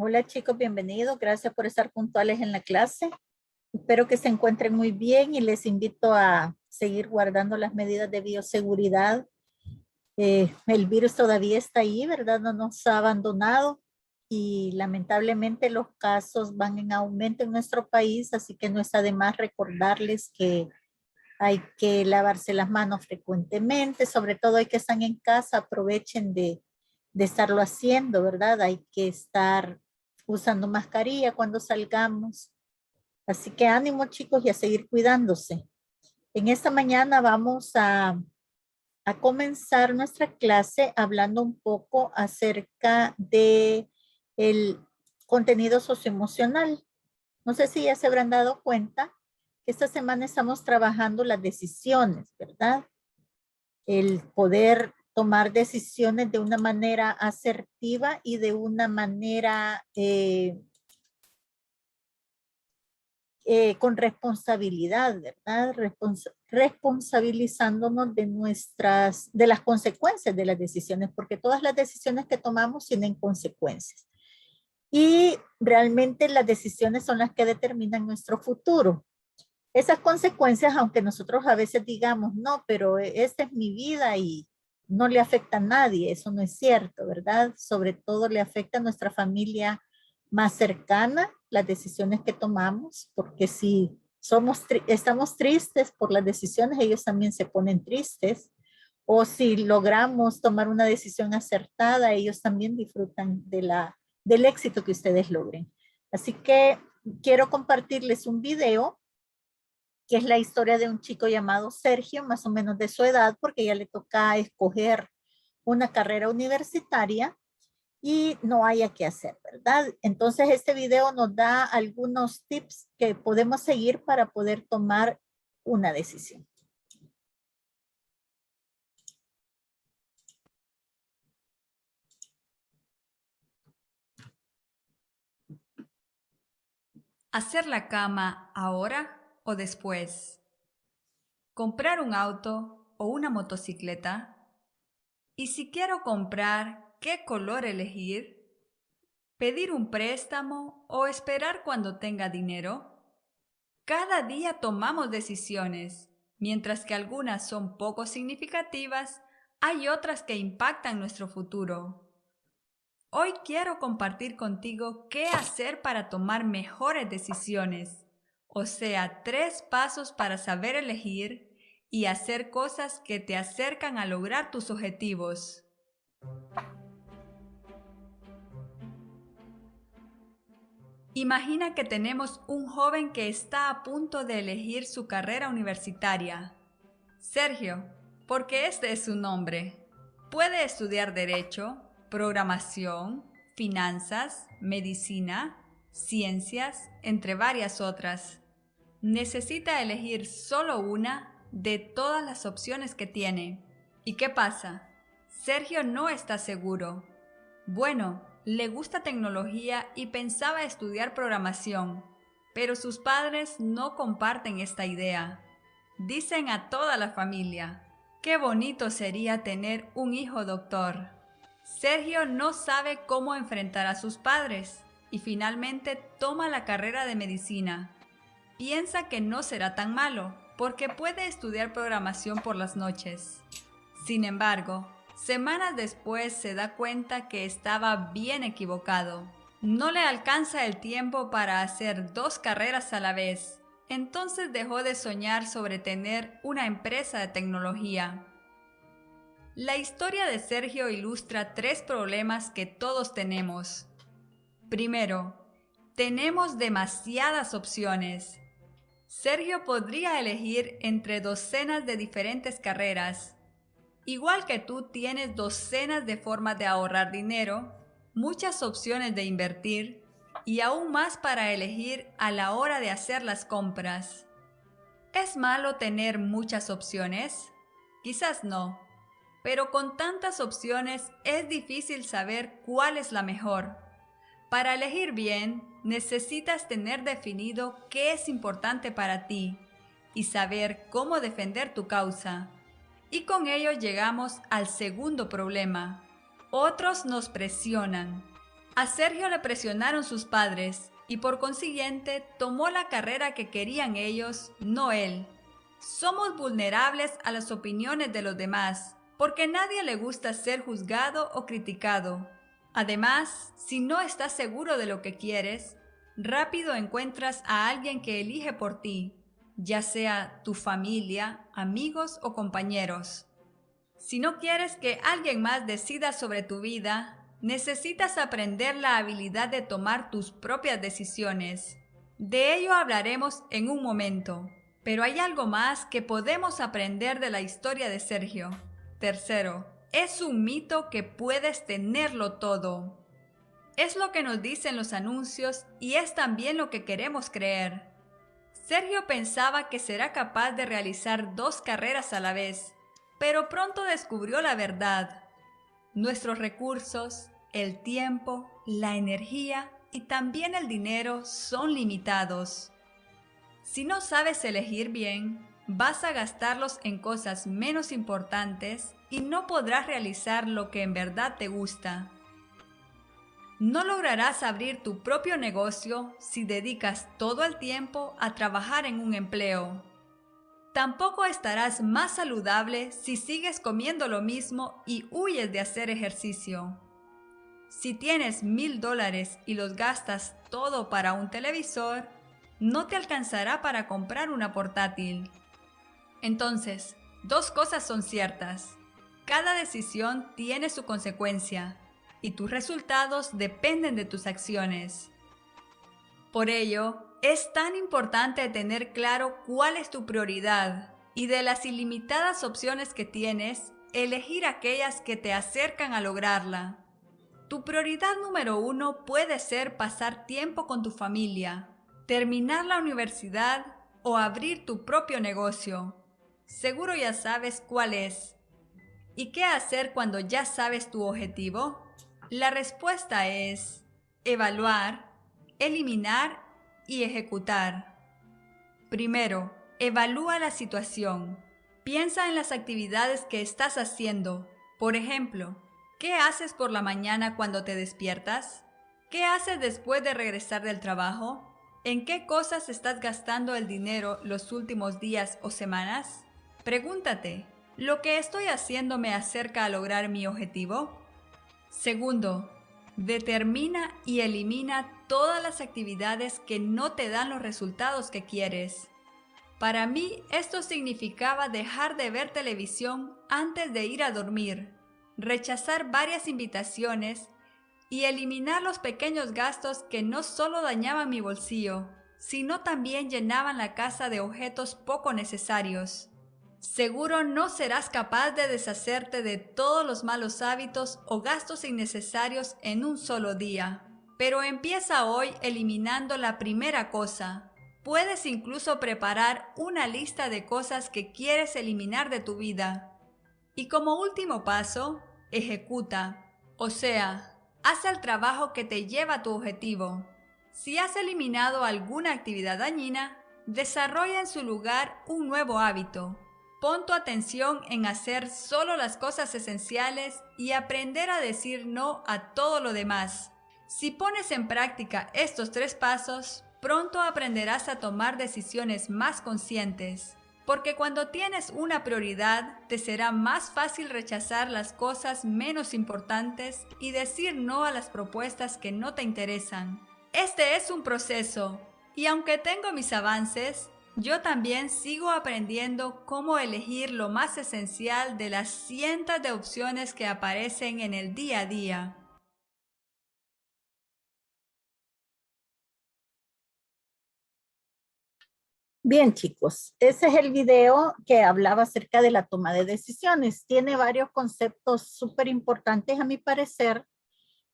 Hola chicos, bienvenidos. Gracias por estar puntuales en la clase. Espero que se encuentren muy bien y les invito a seguir guardando las medidas de bioseguridad. El virus todavía está ahí, ¿verdad? No nos ha abandonado y lamentablemente los casos van en aumento en nuestro país, así que no está de más recordarles que hay que lavarse las manos frecuentemente, sobre todo hay que estar en casa, aprovechen de estarlo haciendo, ¿verdad? Hay que estar usando mascarilla cuando salgamos. Así que ánimo chicos y a seguir cuidándose. En esta mañana vamos a comenzar nuestra clase hablando un poco acerca de el contenido socioemocional. No sé si ya se habrán dado cuenta que esta semana estamos trabajando las decisiones, ¿verdad? El poder tomar decisiones de una manera asertiva y de una manera con responsabilidad, ¿verdad? Responsabilizándonos de las consecuencias de las decisiones, porque todas las decisiones que tomamos tienen consecuencias. Y realmente las decisiones son las que determinan nuestro futuro. Esas consecuencias, aunque nosotros a veces digamos, no, pero esta es mi vida y no le afecta a nadie, eso no es cierto, ¿verdad? Sobre todo le afecta a nuestra familia más cercana, las decisiones que tomamos, porque si estamos tristes por las decisiones, ellos también se ponen tristes, o si logramos tomar una decisión acertada, ellos también disfrutan del éxito que ustedes logren. Así que quiero compartirles un video que es la historia de un chico llamado Sergio, más o menos de su edad, porque ya le toca escoger una carrera universitaria y no haya qué hacer, ¿verdad? Entonces este video nos da algunos tips que podemos seguir para poder tomar una decisión. ¿Hacer la cama ahora o después? ¿Comprar un auto o una motocicleta? Y si quiero comprar, ¿qué color elegir? ¿Pedir un préstamo o esperar cuando tenga dinero? Cada día tomamos decisiones, mientras que algunas son poco significativas, hay otras que impactan nuestro futuro. Hoy quiero compartir contigo qué hacer para tomar mejores decisiones, o sea, 3 pasos para saber elegir y hacer cosas que te acercan a lograr tus objetivos. Imagina que tenemos un joven que está a punto de elegir su carrera universitaria. Sergio, porque este es su nombre. Puede estudiar Derecho, Programación, Finanzas, Medicina, Ciencias, entre varias otras. Necesita elegir solo una de todas las opciones que tiene. ¿Y qué pasa? Sergio no está seguro. Bueno, le gusta tecnología y pensaba estudiar programación, pero sus padres no comparten esta idea. Dicen a toda la familia, qué bonito sería tener un hijo doctor. Sergio no sabe cómo enfrentar a sus padres y finalmente toma la carrera de medicina. Piensa que no será tan malo, porque puede estudiar programación por las noches. Sin embargo, semanas después se da cuenta que estaba bien equivocado. No le alcanza el tiempo para hacer 2 carreras a la vez. Entonces dejó de soñar sobre tener una empresa de tecnología. La historia de Sergio ilustra 3 problemas que todos tenemos. Primero, tenemos demasiadas opciones. Sergio podría elegir entre docenas de diferentes carreras. Igual que tú tienes docenas de formas de ahorrar dinero, muchas opciones de invertir y aún más para elegir a la hora de hacer las compras. ¿Es malo tener muchas opciones? Quizás no, pero con tantas opciones es difícil saber cuál es la mejor. Para elegir bien, necesitas tener definido qué es importante para ti y saber cómo defender tu causa. Y con ello llegamos al segundo problema. Otros nos presionan. A Sergio le presionaron sus padres y por consiguiente tomó la carrera que querían ellos, no él. Somos vulnerables a las opiniones de los demás, porque a nadie le gusta ser juzgado o criticado. Además, si no estás seguro de lo que quieres, rápido encuentras a alguien que elige por ti, ya sea tu familia, amigos o compañeros. Si no quieres que alguien más decida sobre tu vida, necesitas aprender la habilidad de tomar tus propias decisiones. De ello hablaremos en un momento, pero hay algo más que podemos aprender de la historia de Sergio. Tercero, es un mito que puedes tenerlo todo. Es lo que nos dicen los anuncios y es también lo que queremos creer. Sergio pensaba que será capaz de realizar 2 carreras a la vez, pero pronto descubrió la verdad. Nuestros recursos, el tiempo, la energía y también el dinero son limitados. Si no sabes elegir bien, vas a gastarlos en cosas menos importantes y no podrás realizar lo que en verdad te gusta. No lograrás abrir tu propio negocio si dedicas todo el tiempo a trabajar en un empleo. Tampoco estarás más saludable si sigues comiendo lo mismo y huyes de hacer ejercicio. Si tienes $1000 y los gastas todo para un televisor, no te alcanzará para comprar una portátil. Entonces, 2 cosas son ciertas. Cada decisión tiene su consecuencia y tus resultados dependen de tus acciones. Por ello, es tan importante tener claro cuál es tu prioridad y de las ilimitadas opciones que tienes, elegir aquellas que te acercan a lograrla. Tu prioridad número 1 puede ser pasar tiempo con tu familia, terminar la universidad o abrir tu propio negocio. Seguro ya sabes cuál es. ¿Y qué hacer cuando ya sabes tu objetivo? La respuesta es evaluar, eliminar y ejecutar. Primero, evalúa la situación. Piensa en las actividades que estás haciendo. Por ejemplo, ¿qué haces por la mañana cuando te despiertas? ¿Qué haces después de regresar del trabajo? ¿En qué cosas estás gastando el dinero los últimos días o semanas? Pregúntate, ¿lo que estoy haciendo me acerca a lograr mi objetivo? Segundo, determina y elimina todas las actividades que no te dan los resultados que quieres. Para mí, esto significaba dejar de ver televisión antes de ir a dormir, rechazar varias invitaciones y eliminar los pequeños gastos que no solo dañaban mi bolsillo, sino también llenaban la casa de objetos poco necesarios. Seguro no serás capaz de deshacerte de todos los malos hábitos o gastos innecesarios en un solo día, pero empieza hoy eliminando la primera cosa. Puedes incluso preparar una lista de cosas que quieres eliminar de tu vida. Y como último paso, ejecuta, o sea, haz el trabajo que te lleva a tu objetivo. Si has eliminado alguna actividad dañina, desarrolla en su lugar un nuevo hábito. Pon tu atención en hacer solo las cosas esenciales y aprender a decir no a todo lo demás. Si pones en práctica estos 3 pasos, pronto aprenderás a tomar decisiones más conscientes. Porque cuando tienes una prioridad, te será más fácil rechazar las cosas menos importantes y decir no a las propuestas que no te interesan. Este es un proceso, y aunque tengo mis avances, yo también sigo aprendiendo cómo elegir lo más esencial de las cientos de opciones que aparecen en el día a día. Bien, chicos, ese es el video que hablaba acerca de la toma de decisiones. Tiene varios conceptos súper importantes a mi parecer.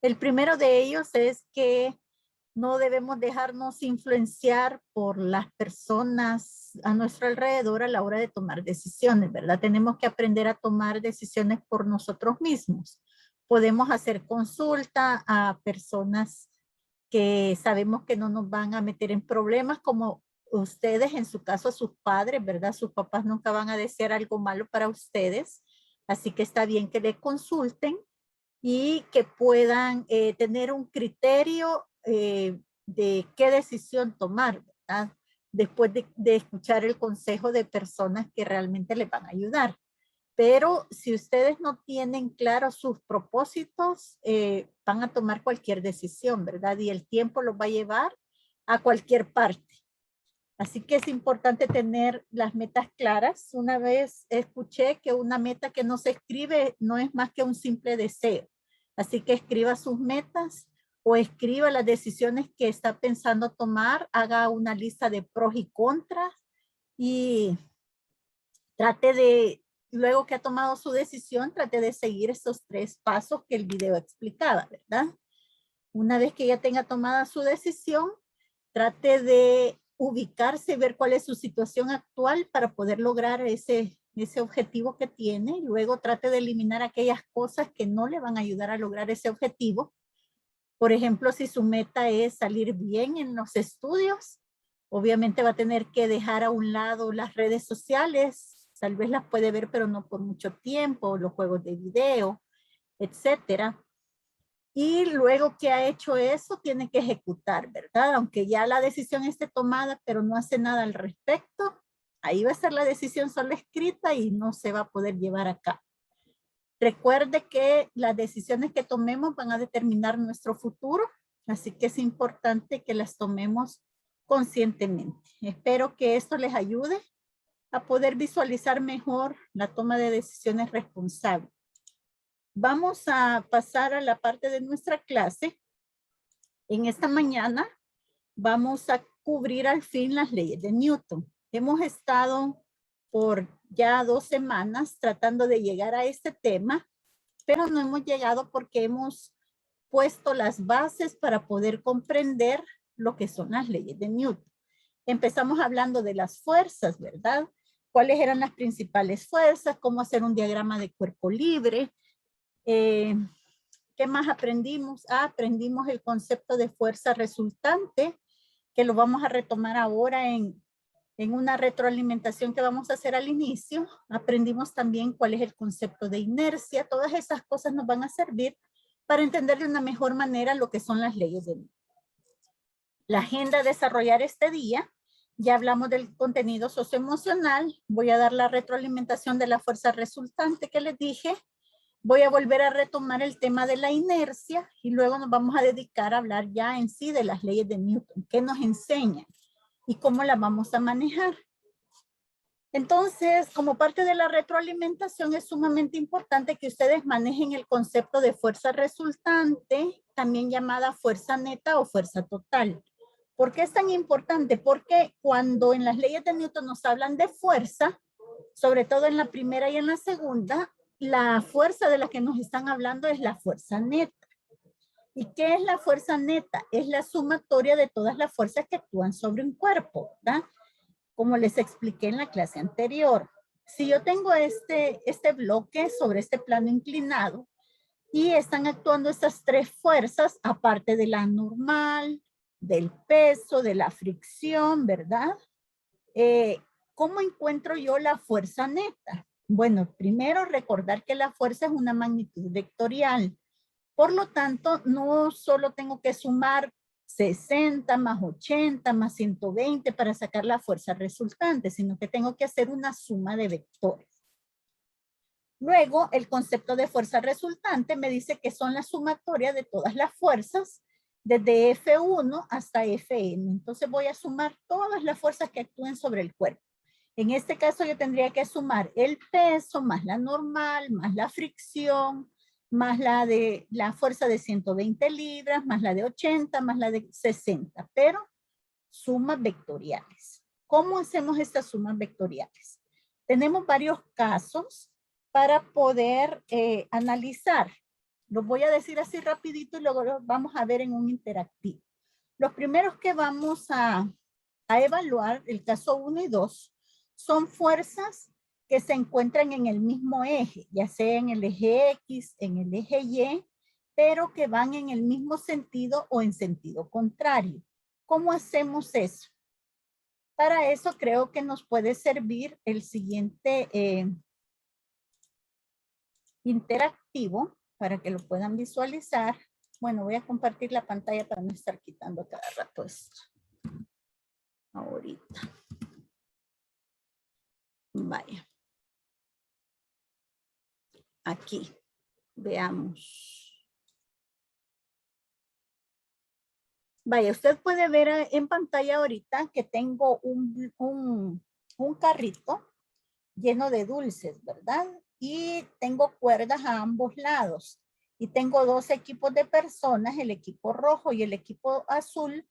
El primero de ellos es que no debemos dejarnos influenciar por las personas a nuestro alrededor a la hora de tomar decisiones, ¿verdad? Tenemos que aprender a tomar decisiones por nosotros mismos. Podemos hacer consulta a personas que sabemos que no nos van a meter en problemas como ustedes, en su caso, sus padres, ¿verdad? Sus papás nunca van a desear algo malo para ustedes. Así que está bien que le consulten y que puedan tener un criterio de qué decisión tomar, ¿verdad? Después de escuchar el consejo de personas que realmente les van a ayudar. Pero si ustedes no tienen claros sus propósitos, van a tomar cualquier decisión, ¿verdad? Y el tiempo los va a llevar a cualquier parte. Así que es importante tener las metas claras. Una vez escuché que una meta que no se escribe no es más que un simple deseo. Así que escriba sus metas o escriba las decisiones que está pensando tomar, haga una lista de pros y contras y trate de, luego que ha tomado su decisión, trate de seguir esos 3 pasos que el video explicaba, ¿verdad? Una vez que ya tenga tomada su decisión, trate de ubicarse, ver cuál es su situación actual para poder lograr ese objetivo que tiene. Luego trate de eliminar aquellas cosas que no le van a ayudar a lograr ese objetivo. Por ejemplo, si su meta es salir bien en los estudios, obviamente va a tener que dejar a un lado las redes sociales. Tal vez las puede ver, pero no por mucho tiempo, los juegos de video, etcétera. Y luego que ha hecho eso, tiene que ejecutar, ¿verdad? Aunque ya la decisión esté tomada, pero no hace nada al respecto, ahí va a ser la decisión solo escrita y no se va a poder llevar a cabo. Recuerde que las decisiones que tomemos van a determinar nuestro futuro, así que es importante que las tomemos conscientemente. Espero que esto les ayude a poder visualizar mejor la toma de decisiones responsables. Vamos a pasar a la parte de nuestra clase. En esta mañana vamos a cubrir al fin las leyes de Newton. Hemos estado por ya 2 semanas tratando de llegar a este tema, pero no hemos llegado porque hemos puesto las bases para poder comprender lo que son las leyes de Newton. Empezamos hablando de las fuerzas, ¿verdad? ¿Cuáles eran las principales fuerzas? ¿Cómo hacer un diagrama de cuerpo libre? ¿Qué más aprendimos? Aprendimos el concepto de fuerza resultante, que lo vamos a retomar ahora en una retroalimentación que vamos a hacer al inicio. Aprendimos también cuál es el concepto de inercia. Todas esas cosas nos van a servir para entender de una mejor manera lo que son las leyes de Newton. La agenda a desarrollar este día, ya hablamos del contenido socioemocional. Voy a dar la retroalimentación de la fuerza resultante que les dije. Voy a volver a retomar el tema de la inercia y luego nos vamos a dedicar a hablar ya en sí de las leyes de Newton, qué nos enseñan y cómo las vamos a manejar. Entonces, como parte de la retroalimentación, es sumamente importante que ustedes manejen el concepto de fuerza resultante, también llamada fuerza neta o fuerza total. ¿Por qué es tan importante? Porque cuando en las leyes de Newton nos hablan de fuerza, sobre todo en la primera y en la segunda, la fuerza de la que nos están hablando es la fuerza neta. ¿Y qué es la fuerza neta? Es la sumatoria de todas las fuerzas que actúan sobre un cuerpo, ¿verdad? Como les expliqué en la clase anterior. Si yo tengo este bloque sobre este plano inclinado y están actuando estas 3 fuerzas, aparte de la normal, del peso, de la fricción, ¿verdad? ¿Cómo encuentro yo la fuerza neta? Bueno, primero recordar que la fuerza es una magnitud vectorial. Por lo tanto, no solo tengo que sumar 60 más 80 más 120 para sacar la fuerza resultante, sino que tengo que hacer una suma de vectores. Luego, el concepto de fuerza resultante me dice que son la sumatoria de todas las fuerzas, desde F1 hasta Fn. Entonces voy a sumar todas las fuerzas que actúen sobre el cuerpo. En este caso yo tendría que sumar el peso, más la normal, más la fricción, más la fuerza de 120 libras, más la de 80, más la de 60, pero sumas vectoriales. ¿Cómo hacemos estas sumas vectoriales? Tenemos varios casos para poder analizar. Los voy a decir así rapidito y luego los vamos a ver en un interactivo. Los primeros que vamos a evaluar, el caso 1 y 2, son fuerzas que se encuentran en el mismo eje, ya sea en el eje X, en el eje Y, pero que van en el mismo sentido o en sentido contrario. ¿Cómo hacemos eso? Para eso creo que nos puede servir el siguiente interactivo para que lo puedan visualizar. Bueno, voy a compartir la pantalla para no estar quitando cada rato esto. Ahorita. Vaya. Aquí. Veamos. Vaya, usted puede ver en pantalla ahorita que tengo un carrito lleno de dulces, ¿verdad? Y tengo cuerdas a ambos lados. Y tengo dos equipos de personas, el equipo rojo y el equipo azul,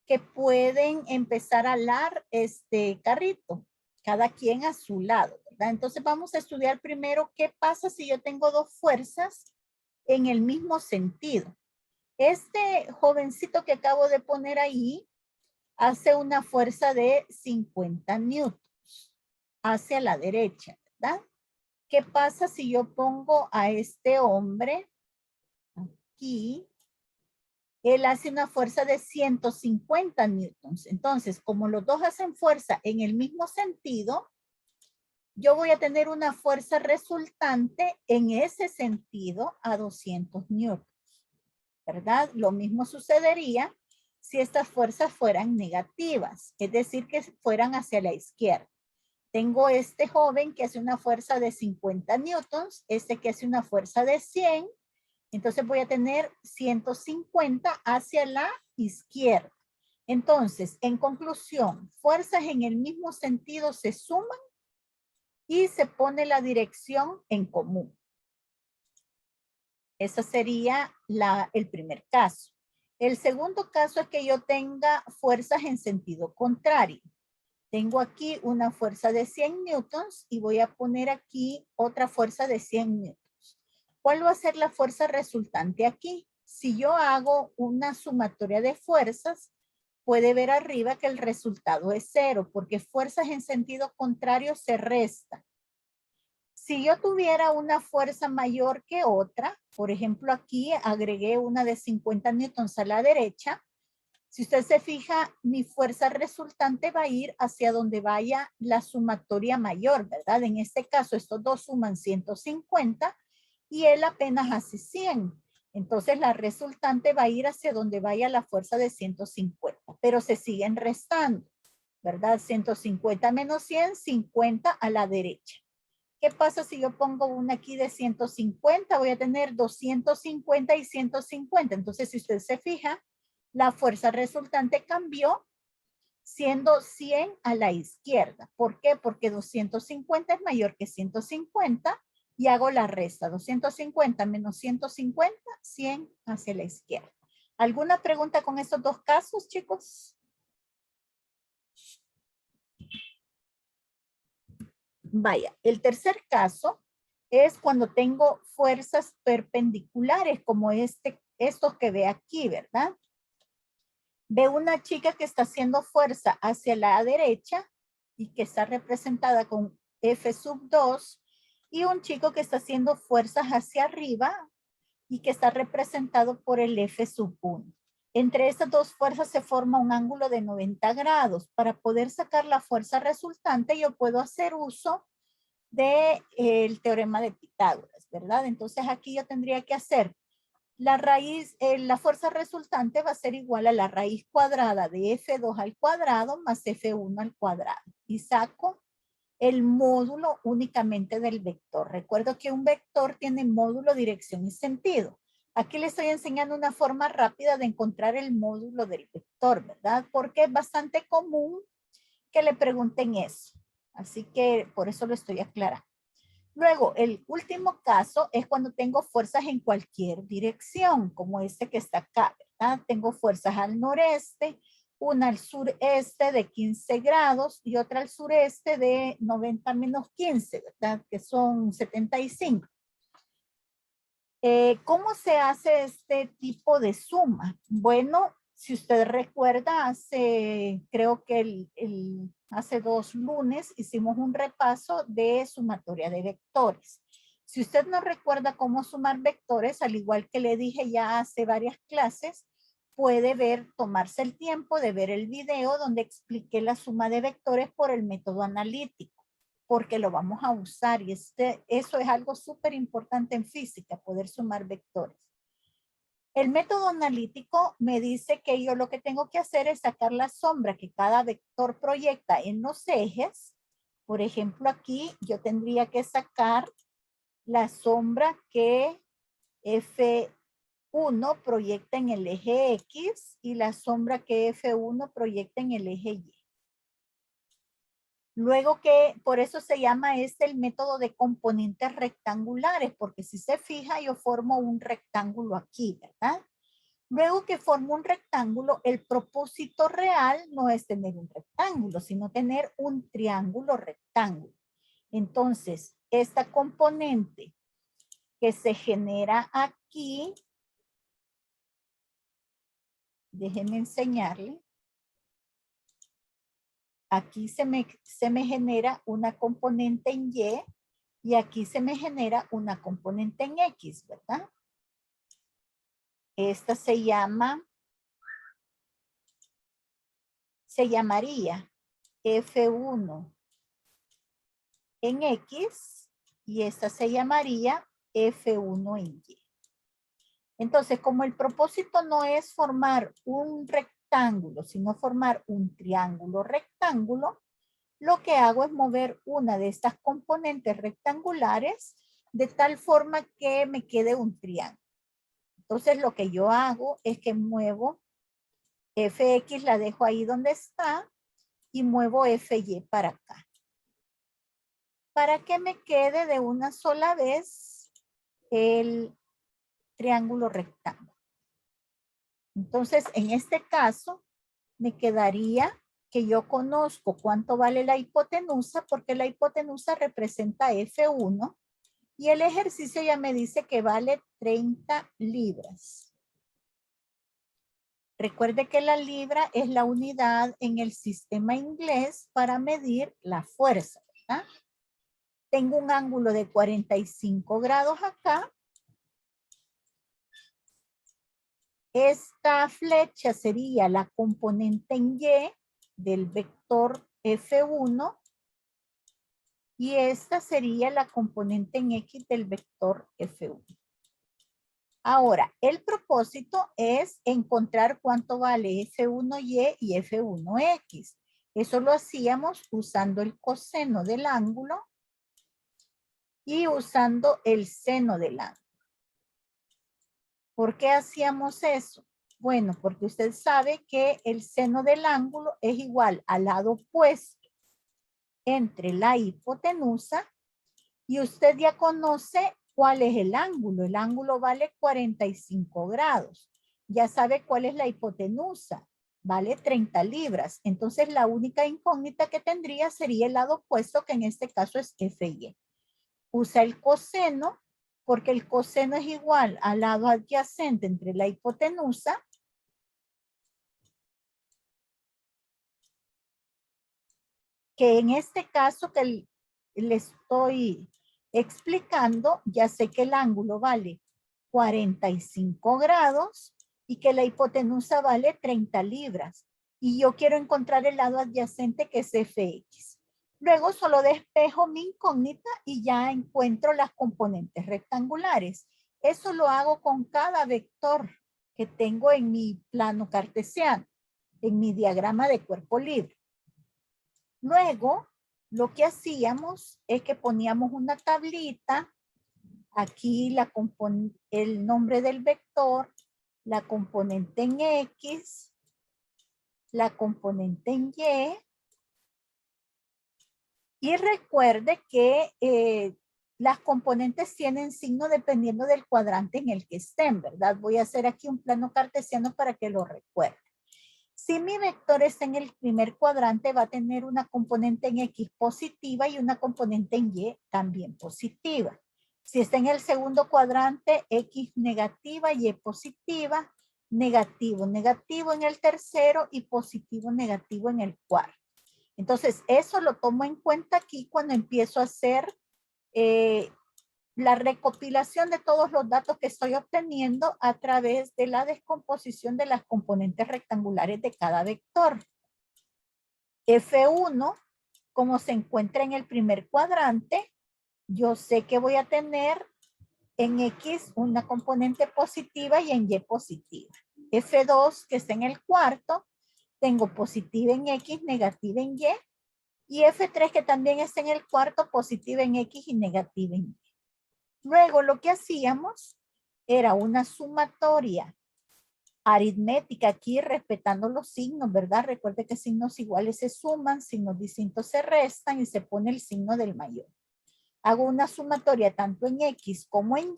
que pueden empezar a alar este carrito, cada quien a su lado, ¿verdad? Entonces vamos a estudiar primero qué pasa si yo tengo dos fuerzas en el mismo sentido. Este jovencito que acabo de poner ahí hace una fuerza de 50 newtons hacia la derecha, ¿verdad? ¿Qué pasa si yo pongo a este hombre aquí? Él hace una fuerza de 150 newtons. Entonces, como los dos hacen fuerza en el mismo sentido, yo voy a tener una fuerza resultante en ese sentido a 200 newtons. ¿Verdad? Lo mismo sucedería si estas fuerzas fueran negativas, es decir, que fueran hacia la izquierda. Tengo este joven que hace una fuerza de 50 newtons, este que hace una fuerza de 100, entonces voy a tener 150 hacia la izquierda. Entonces, en conclusión, fuerzas en el mismo sentido se suman y se pone la dirección en común. Ese sería el primer caso. El segundo caso es que yo tenga fuerzas en sentido contrario. Tengo aquí una fuerza de 100 newtons y voy a poner aquí otra fuerza de 100 newtons. ¿Cuál va a ser la fuerza resultante aquí? Si yo hago una sumatoria de fuerzas, puede ver arriba que el resultado es 0, porque fuerzas en sentido contrario se restan. Si yo tuviera una fuerza mayor que otra, por ejemplo, aquí agregué una de 50 newtons a la derecha. Si usted se fija, mi fuerza resultante va a ir hacia donde vaya la sumatoria mayor, ¿verdad? En este caso, estos dos suman 150 y él apenas hace 100. Entonces, la resultante va a ir hacia donde vaya la fuerza de 150, pero se siguen restando, ¿verdad? 150 menos 100, 50 a la derecha. ¿Qué pasa si yo pongo una aquí de 150? Voy a tener 250 y 150. Entonces, si usted se fija, la fuerza resultante cambió siendo 100 a la izquierda. ¿Por qué? Porque 250 es mayor que 150 y hago la resta. 250 menos 150, 100 hacia la izquierda. ¿Alguna pregunta con estos dos casos, chicos? Vaya, el tercer caso es cuando tengo fuerzas perpendiculares como estos que ve aquí, ¿verdad? Ve una chica que está haciendo fuerza hacia la derecha y que está representada con F sub 2 y un chico que está haciendo fuerzas hacia arriba y que está representado por el F sub 1. Entre estas dos fuerzas se forma un ángulo de 90 grados. Para poder sacar la fuerza resultante yo puedo hacer uso del teorema de Pitágoras, ¿verdad? Entonces aquí yo tendría que hacer la raíz, la fuerza resultante va a ser igual a la raíz cuadrada de F2 al cuadrado más F1 al cuadrado. Y saco el módulo únicamente del vector. Recuerdo que un vector tiene módulo, dirección y sentido. Aquí le estoy enseñando una forma rápida de encontrar el módulo del vector, ¿verdad? Porque es bastante común que le pregunten eso. Así que por eso lo estoy aclarando. Luego, el último caso es cuando tengo fuerzas en cualquier dirección, como este que está acá, ¿verdad? Tengo fuerzas al noreste, una al sureste de 15 grados y otra al sureste de 90 menos 15, ¿verdad? Que son 75. ¿Cómo se hace este tipo de suma? Bueno, si usted recuerda, creo que hace 2 lunes hicimos un repaso de sumatoria de vectores. Si usted no recuerda cómo sumar vectores, al igual que le dije ya hace varias clases, puede tomarse el tiempo de ver el video donde expliqué la suma de vectores por el método analítico, porque lo vamos a usar y eso es algo súper importante en física, poder sumar vectores. El método analítico me dice que yo lo que tengo que hacer es sacar la sombra que cada vector proyecta en los ejes. Por ejemplo, aquí yo tendría que sacar la sombra que F1 proyecta en el eje X y la sombra que F1 proyecta en el eje Y. Luego por eso se llama el método de componentes rectangulares, porque si se fija yo formo un rectángulo aquí, ¿verdad? Luego que formo un rectángulo, el propósito real no es tener un rectángulo, sino tener un triángulo rectángulo. Entonces, esta componente que se genera aquí, déjenme enseñarle. Aquí se me genera una componente en Y y aquí se me genera una componente en X, ¿verdad? Esta se llamaría F1 en X y esta se llamaría F1 en Y. Entonces, como el propósito no es formar un rectángulo, sino formar un triángulo rectángulo, lo que hago es mover una de estas componentes rectangulares de tal forma que me quede un triángulo. Entonces, lo que yo hago es que muevo Fx, la dejo ahí donde está, y muevo Fy para acá. Para que me quede de una sola vez el triángulo rectángulo. Entonces, en este caso, me quedaría que yo conozco cuánto vale la hipotenusa, porque la hipotenusa representa F1 y el ejercicio ya me dice que vale 30 libras. Recuerde que la libra es la unidad en el sistema inglés para medir la fuerza, ¿verdad? Tengo un ángulo de 45 grados acá. Esta flecha sería la componente en Y del vector F1 y esta sería la componente en X del vector F1. Ahora, el propósito es encontrar cuánto vale F1Y y F1X. Eso lo hacíamos usando el coseno del ángulo y usando el seno del ángulo. ¿Por qué hacíamos eso? Bueno, porque usted sabe que el seno del ángulo es igual al lado opuesto entre la hipotenusa y usted ya conoce cuál es el ángulo. El ángulo vale 45 grados. Ya sabe cuál es la hipotenusa. Vale 30 libras. Entonces la única incógnita que tendría sería el lado opuesto, que en este caso es Fy. Usa el coseno, porque el coseno es igual al lado adyacente entre la hipotenusa que en este caso que le estoy explicando, ya sé que el ángulo vale 45 grados y que la hipotenusa vale 30 libras. Y yo quiero encontrar el lado adyacente que es Fx. Luego solo despejo mi incógnita y ya encuentro las componentes rectangulares. Eso lo hago con cada vector que tengo en mi plano cartesiano, en mi diagrama de cuerpo libre. Luego, lo que hacíamos es que poníamos una tablita, aquí el nombre del vector, la componente en X, la componente en y recuerde que las componentes tienen signo dependiendo del cuadrante en el que estén, ¿verdad? Voy a hacer aquí un plano cartesiano para que lo recuerde. Si mi vector está en el primer cuadrante, va a tener una componente en X positiva y una componente en Y también positiva. Si está en el segundo cuadrante, X negativa, Y positiva, negativo, negativo en el tercero y positivo, negativo en el cuarto. Entonces, eso lo tomo en cuenta aquí cuando empiezo a hacer la recopilación de todos los datos que estoy obteniendo a través de la descomposición de las componentes rectangulares de cada vector. F1, como se encuentra en el primer cuadrante, yo sé que voy a tener en X una componente positiva y en Y positiva. F2, que está en el cuarto, tengo positiva en X, negativa en Y. Y F3, que también está en el cuarto, positiva en X y negativa en Y. Luego lo que hacíamos era una sumatoria aritmética aquí respetando los signos, ¿verdad? Recuerde que signos iguales se suman, signos distintos se restan y se pone el signo del mayor. Hago una sumatoria tanto en X como en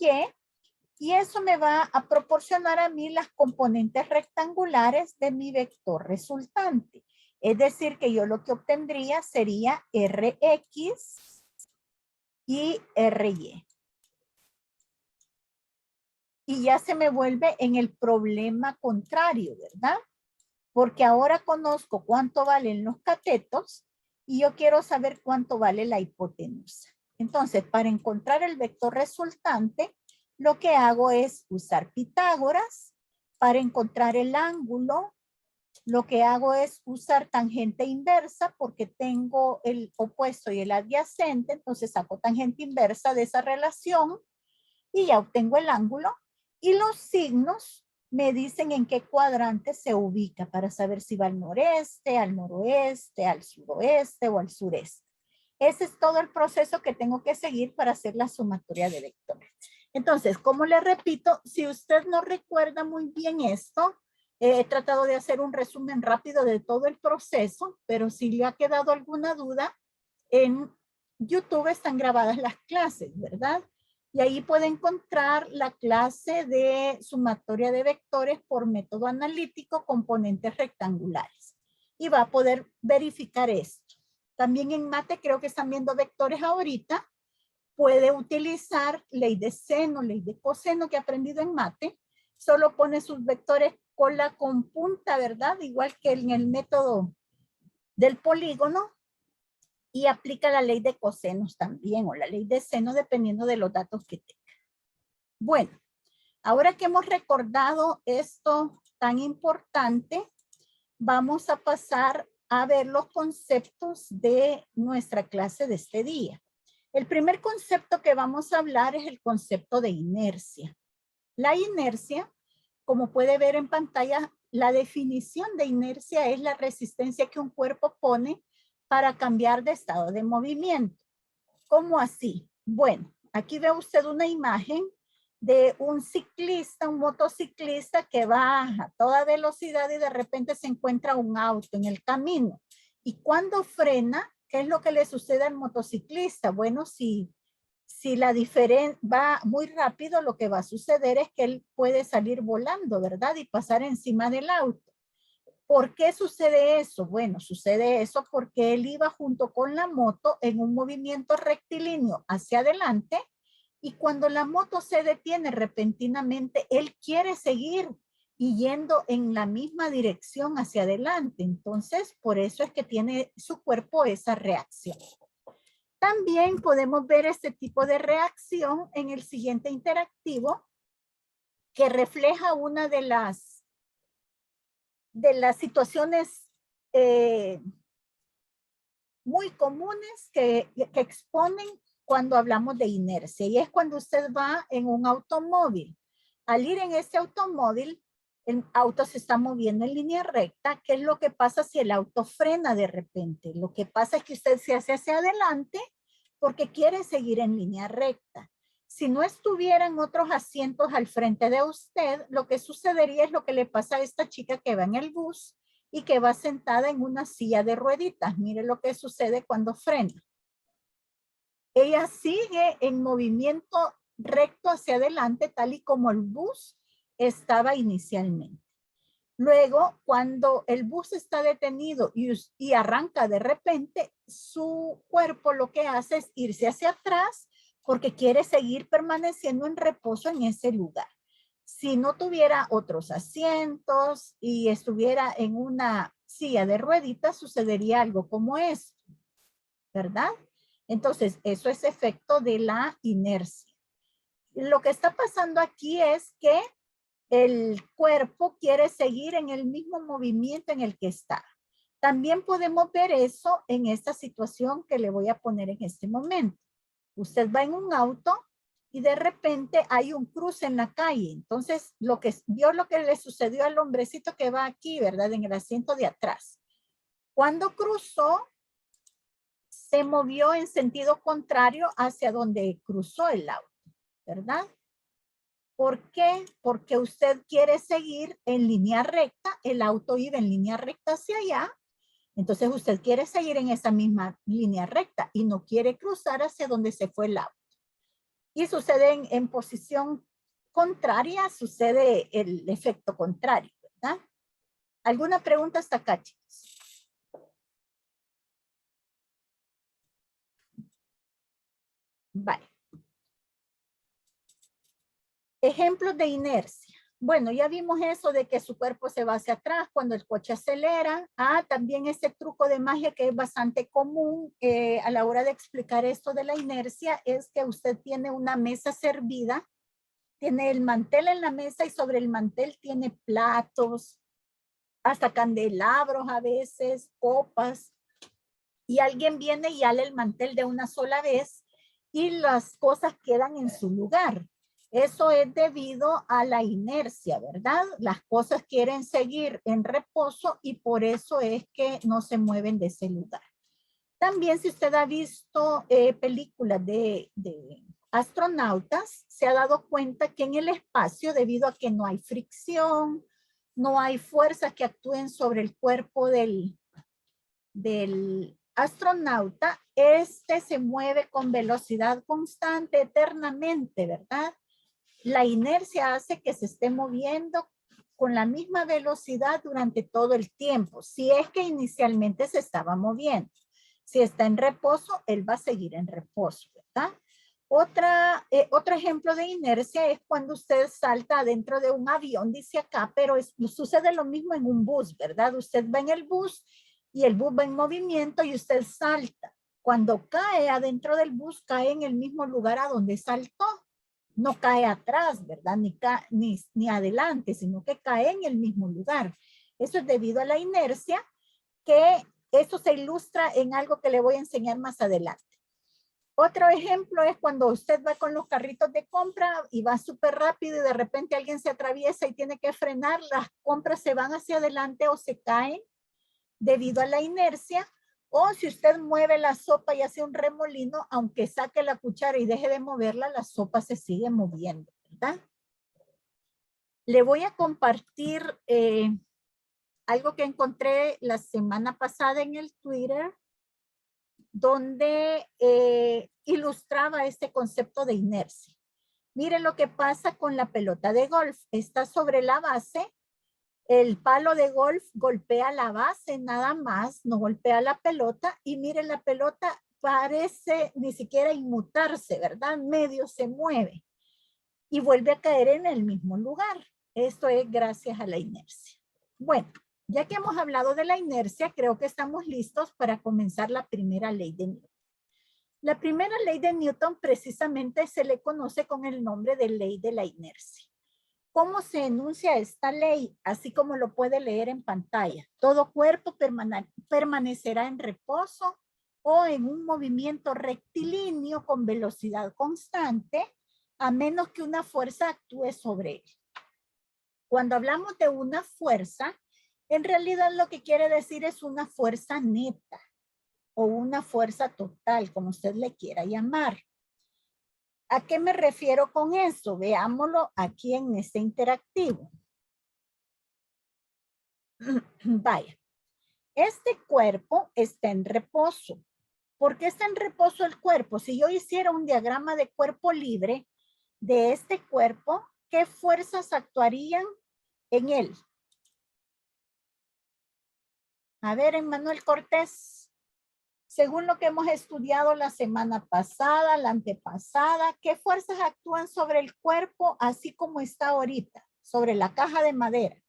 y eso me va a proporcionar a mí las componentes rectangulares de mi vector resultante. Es decir, que yo lo que obtendría sería Rx y Ry. Y ya se me vuelve en el problema contrario, ¿verdad? Porque ahora conozco cuánto valen los catetos y yo quiero saber cuánto vale la hipotenusa. Entonces, para encontrar el vector resultante, lo que hago es usar Pitágoras. Para encontrar el ángulo, lo que hago es usar tangente inversa porque tengo el opuesto y el adyacente, entonces saco tangente inversa de esa relación y ya obtengo el ángulo. Y los signos me dicen en qué cuadrante se ubica para saber si va al noreste, al noroeste, al suroeste o al sureste. Ese es todo el proceso que tengo que seguir para hacer la sumatoria de vectores. Entonces, como le repito, si usted no recuerda muy bien esto, he tratado de hacer un resumen rápido de todo el proceso, pero si le ha quedado alguna duda, en YouTube están grabadas las clases, ¿verdad? Y ahí puede encontrar la clase de sumatoria de vectores por método analítico, componentes rectangulares. Y va a poder verificar esto. También en mate creo que están viendo vectores ahorita. Puede utilizar ley de seno, ley de coseno que ha aprendido en mate. Solo pone sus vectores cola con punta, ¿verdad? Igual que en el método del polígono. Y aplica la ley de cosenos también o la ley de seno dependiendo de los datos que tenga. Bueno, ahora que hemos recordado esto tan importante, vamos a pasar a ver los conceptos de nuestra clase de este día. El primer concepto que vamos a hablar es el concepto de inercia. La inercia, como puede ver en pantalla, la definición de inercia es la resistencia que un cuerpo pone para cambiar de estado de movimiento. ¿Cómo así? Bueno, aquí ve usted una imagen de un ciclista, un motociclista que va a toda velocidad y de repente se encuentra un auto en el camino. Y cuando frena, ¿qué es lo que le sucede al motociclista? Bueno, si la diferencia va muy rápido, lo que va a suceder es que él puede salir volando, ¿verdad? Y pasar encima del auto. ¿Por qué sucede eso? Bueno, sucede eso porque él iba junto con la moto en un movimiento rectilíneo hacia adelante y cuando la moto se detiene repentinamente, él quiere seguir y yendo en la misma dirección hacia adelante. Entonces, por eso es que tiene su cuerpo esa reacción. También podemos ver este tipo de reacción en el siguiente interactivo que refleja una de las situaciones muy comunes que exponen cuando hablamos de inercia y es cuando usted va en un automóvil. Al ir en este automóvil, el auto se está moviendo en línea recta. ¿Qué es lo que pasa si el auto frena de repente? Lo que pasa es que usted se hace hacia adelante porque quiere seguir en línea recta. Si no estuvieran otros asientos al frente de usted, lo que sucedería es lo que le pasa a esta chica que va en el bus y que va sentada en una silla de rueditas. Mire lo que sucede cuando frena. Ella sigue en movimiento recto hacia adelante, tal y como el bus estaba inicialmente. Luego, cuando el bus está detenido y arranca de repente, su cuerpo lo que hace es irse hacia atrás porque quiere seguir permaneciendo en reposo en ese lugar. Si no tuviera otros asientos y estuviera en una silla de rueditas, sucedería algo como esto, ¿verdad? Entonces, eso es efecto de la inercia. Lo que está pasando aquí es que el cuerpo quiere seguir en el mismo movimiento en el que está. También podemos ver eso en esta situación que le voy a poner en este momento. Usted va en un auto y de repente hay un cruce en la calle. Entonces, vio lo que le sucedió al hombrecito que va aquí, ¿verdad? En el asiento de atrás. Cuando cruzó, se movió en sentido contrario hacia donde cruzó el auto, ¿verdad? ¿Por qué? Porque usted quiere seguir en línea recta, el auto iba en línea recta hacia allá, entonces usted quiere seguir en esa misma línea recta y no quiere cruzar hacia donde se fue el auto. Y sucede en posición contraria, sucede el efecto contrario, ¿verdad? ¿Alguna pregunta hasta acá, chicos? Vale. Ejemplos de inercia. Bueno, ya vimos eso de que su cuerpo se va hacia atrás cuando el coche acelera. También ese truco de magia que es bastante común a la hora de explicar esto de la inercia es que usted tiene una mesa servida, tiene el mantel en la mesa y sobre el mantel tiene platos, hasta candelabros a veces, copas, y alguien viene y ale el mantel de una sola vez y las cosas quedan en su lugar. Eso es debido a la inercia, ¿verdad? Las cosas quieren seguir en reposo y por eso es que no se mueven de ese lugar. También si usted ha visto películas de astronautas, se ha dado cuenta que en el espacio, debido a que no hay fricción, no hay fuerzas que actúen sobre el cuerpo del astronauta, este se mueve con velocidad constante eternamente, ¿verdad? La inercia hace que se esté moviendo con la misma velocidad durante todo el tiempo, si es que inicialmente se estaba moviendo. Si está en reposo, él va a seguir en reposo, ¿verdad? Otro ejemplo de inercia es cuando usted salta dentro de un avión, dice acá, pero sucede lo mismo en un bus, ¿verdad? Usted va en el bus y el bus va en movimiento y usted salta. Cuando cae adentro del bus, cae en el mismo lugar a donde saltó. No cae atrás, ¿verdad? Ni adelante, sino que cae en el mismo lugar. Eso es debido a la inercia, que esto se ilustra en algo que le voy a enseñar más adelante. Otro ejemplo es cuando usted va con los carritos de compra y va súper rápido y de repente alguien se atraviesa y tiene que frenar, las compras se van hacia adelante o se caen debido a la inercia. O si usted mueve la sopa y hace un remolino, aunque saque la cuchara y deje de moverla, la sopa se sigue moviendo, ¿verdad? Le voy a compartir algo que encontré la semana pasada en el Twitter, donde ilustraba este concepto de inercia. Miren lo que pasa con la pelota de golf. Está sobre la base. El palo de golf golpea la base nada más, no golpea la pelota. Y miren, la pelota parece ni siquiera inmutarse, ¿verdad? Medio se mueve y vuelve a caer en el mismo lugar. Esto es gracias a la inercia. Bueno, ya que hemos hablado de la inercia, creo que estamos listos para comenzar la primera ley de Newton. La primera ley de Newton precisamente se le conoce con el nombre de ley de la inercia. ¿Cómo se enuncia esta ley? Así como lo puede leer en pantalla. Todo cuerpo permanecerá en reposo o en un movimiento rectilíneo con velocidad constante, a menos que una fuerza actúe sobre él. Cuando hablamos de una fuerza, en realidad lo que quiere decir es una fuerza neta o una fuerza total, como usted le quiera llamar. ¿A qué me refiero con eso? Veámoslo aquí en este interactivo. Vaya, este cuerpo está en reposo. ¿Por qué está en reposo el cuerpo? Si yo hiciera un diagrama de cuerpo libre de este cuerpo, ¿qué fuerzas actuarían en él? A ver, Emmanuel Cortés, según lo que hemos estudiado la semana pasada, la antepasada, ¿qué fuerzas actúan sobre el cuerpo así como está ahorita, sobre la caja de madera?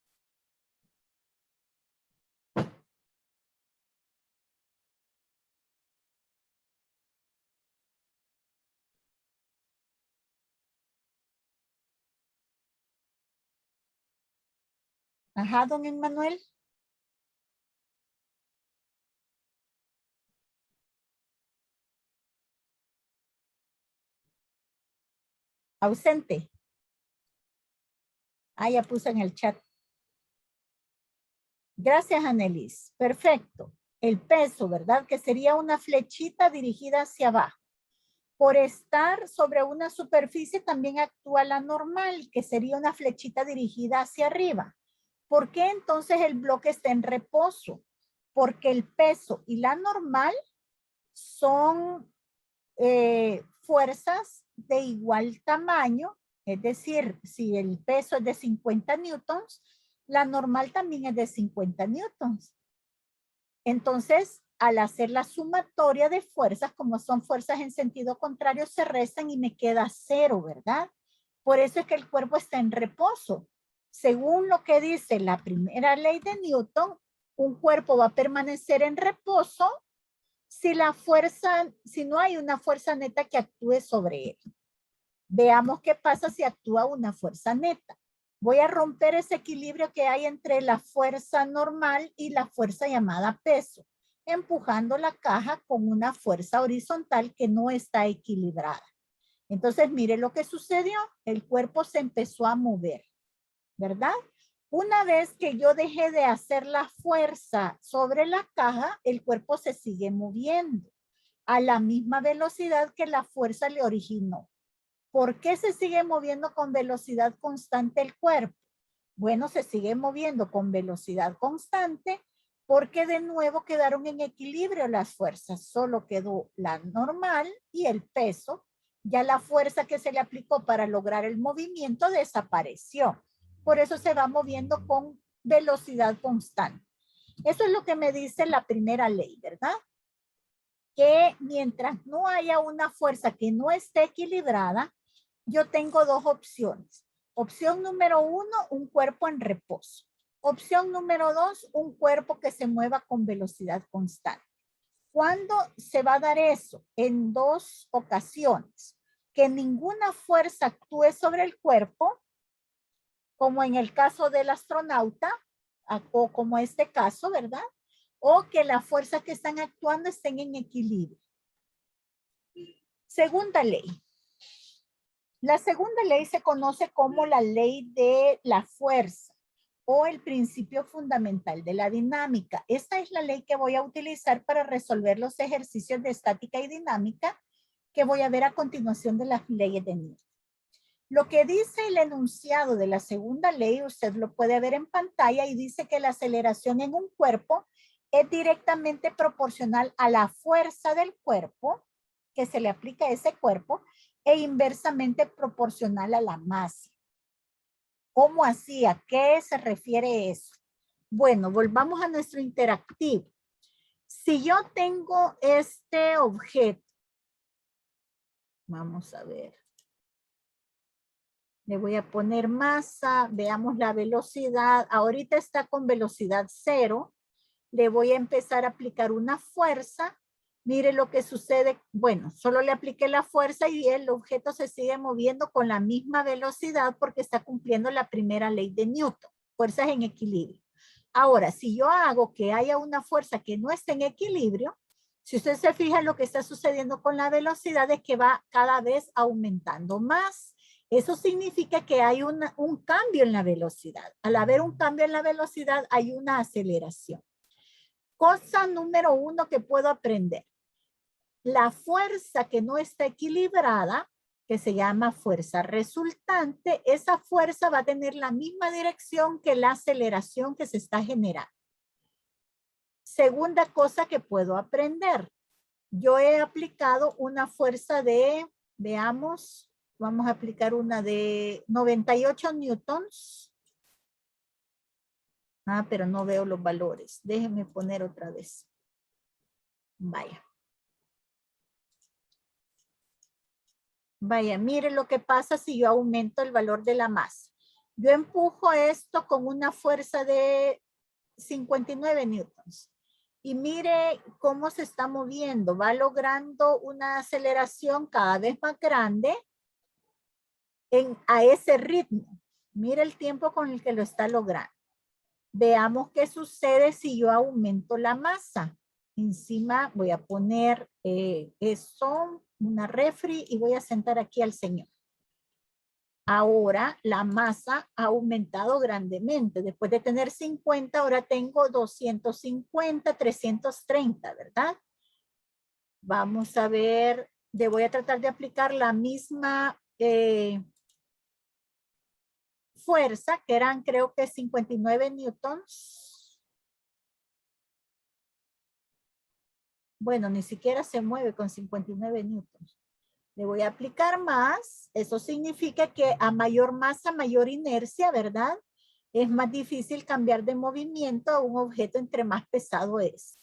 Ajá, don Emmanuel. Ausente. Ah, ya puse en el chat. Gracias, Anelis. Perfecto. El peso, ¿verdad? Que sería una flechita dirigida hacia abajo. Por estar sobre una superficie también actúa la normal, que sería una flechita dirigida hacia arriba. ¿Por qué entonces el bloque está en reposo? Porque el peso y la normal son fuerzas de igual tamaño, es decir, si el peso es de 50 newtons, la normal también es de 50 newtons. Entonces, al hacer la sumatoria de fuerzas, como son fuerzas en sentido contrario, se restan y me queda 0, ¿verdad? Por eso es que el cuerpo está en reposo. Según lo que dice la primera ley de Newton, un cuerpo va a permanecer en reposo si no hay una fuerza neta que actúe sobre él. Veamos qué pasa si actúa una fuerza neta. Voy a romper ese equilibrio que hay entre la fuerza normal y la fuerza llamada peso, empujando la caja con una fuerza horizontal que no está equilibrada. Entonces, mire lo que sucedió. El cuerpo se empezó a mover, ¿verdad? Una vez que yo dejé de hacer la fuerza sobre la caja, el cuerpo se sigue moviendo a la misma velocidad que la fuerza le originó. ¿Por qué se sigue moviendo con velocidad constante el cuerpo? Bueno, se sigue moviendo con velocidad constante porque de nuevo quedaron en equilibrio las fuerzas. Solo quedó la normal y el peso. Ya la fuerza que se le aplicó para lograr el movimiento desapareció. Por eso se va moviendo con velocidad constante. Eso es lo que me dice la primera ley, ¿verdad? Que mientras no haya una fuerza que no esté equilibrada, yo tengo dos opciones. Opción número 1, un cuerpo en reposo. Opción número 2, un cuerpo que se mueva con velocidad constante. ¿Cuándo se va a dar eso? En dos ocasiones. Que ninguna fuerza actúe sobre el cuerpo, como en el caso del astronauta, o como este caso, ¿verdad? O que las fuerzas que están actuando estén en equilibrio. Segunda ley. La segunda ley se conoce como la ley de la fuerza o el principio fundamental de la dinámica. Esta es la ley que voy a utilizar para resolver los ejercicios de estática y dinámica que voy a ver a continuación de las leyes de Newton. Lo que dice el enunciado de la segunda ley, usted lo puede ver en pantalla y dice que la aceleración en un cuerpo es directamente proporcional a la fuerza del cuerpo que se le aplica a ese cuerpo e inversamente proporcional a la masa. ¿Cómo así? ¿A qué se refiere eso? Bueno, volvamos a nuestro interactivo. Si yo tengo este objeto, vamos a ver. Le voy a poner masa, veamos la velocidad. Ahorita está con velocidad 0. Le voy a empezar a aplicar una fuerza. Mire lo que sucede. Bueno, solo le apliqué la fuerza y el objeto se sigue moviendo con la misma velocidad porque está cumpliendo la primera ley de Newton. Fuerzas en equilibrio. Ahora, si yo hago que haya una fuerza que no esté en equilibrio, si usted se fija, lo que está sucediendo con la velocidad es que va cada vez aumentando más. Eso significa que hay un cambio en la velocidad. Al haber un cambio en la velocidad, hay una aceleración. Cosa número 1 que puedo aprender. La fuerza que no está equilibrada, que se llama fuerza resultante, esa fuerza va a tener la misma dirección que la aceleración que se está generando. Segunda cosa que puedo aprender. Yo he aplicado una fuerza de, veamos, vamos a aplicar una de 98 newtons. Ah, pero no veo los valores. Déjenme poner otra vez. Vaya. Vaya, mire lo que pasa si yo aumento el valor de la masa. Yo empujo esto con una fuerza de 59 newtons. Y mire cómo se está moviendo. Va logrando una aceleración cada vez más grande a ese ritmo. Mire el tiempo con el que lo está logrando. Veamos qué sucede si yo aumento la masa. Encima voy a poner eso, una refri, y voy a sentar aquí al señor. Ahora la masa ha aumentado grandemente. Después de tener 50, ahora tengo 250, 330, ¿verdad? Vamos a ver, voy a tratar de aplicar la misma fuerza, que eran creo que 59 newtons. Bueno, ni siquiera se mueve con 59 newtons. Le voy a aplicar más. Eso significa que a mayor masa, mayor inercia, ¿verdad? Es más difícil cambiar de movimiento a un objeto entre más pesado es.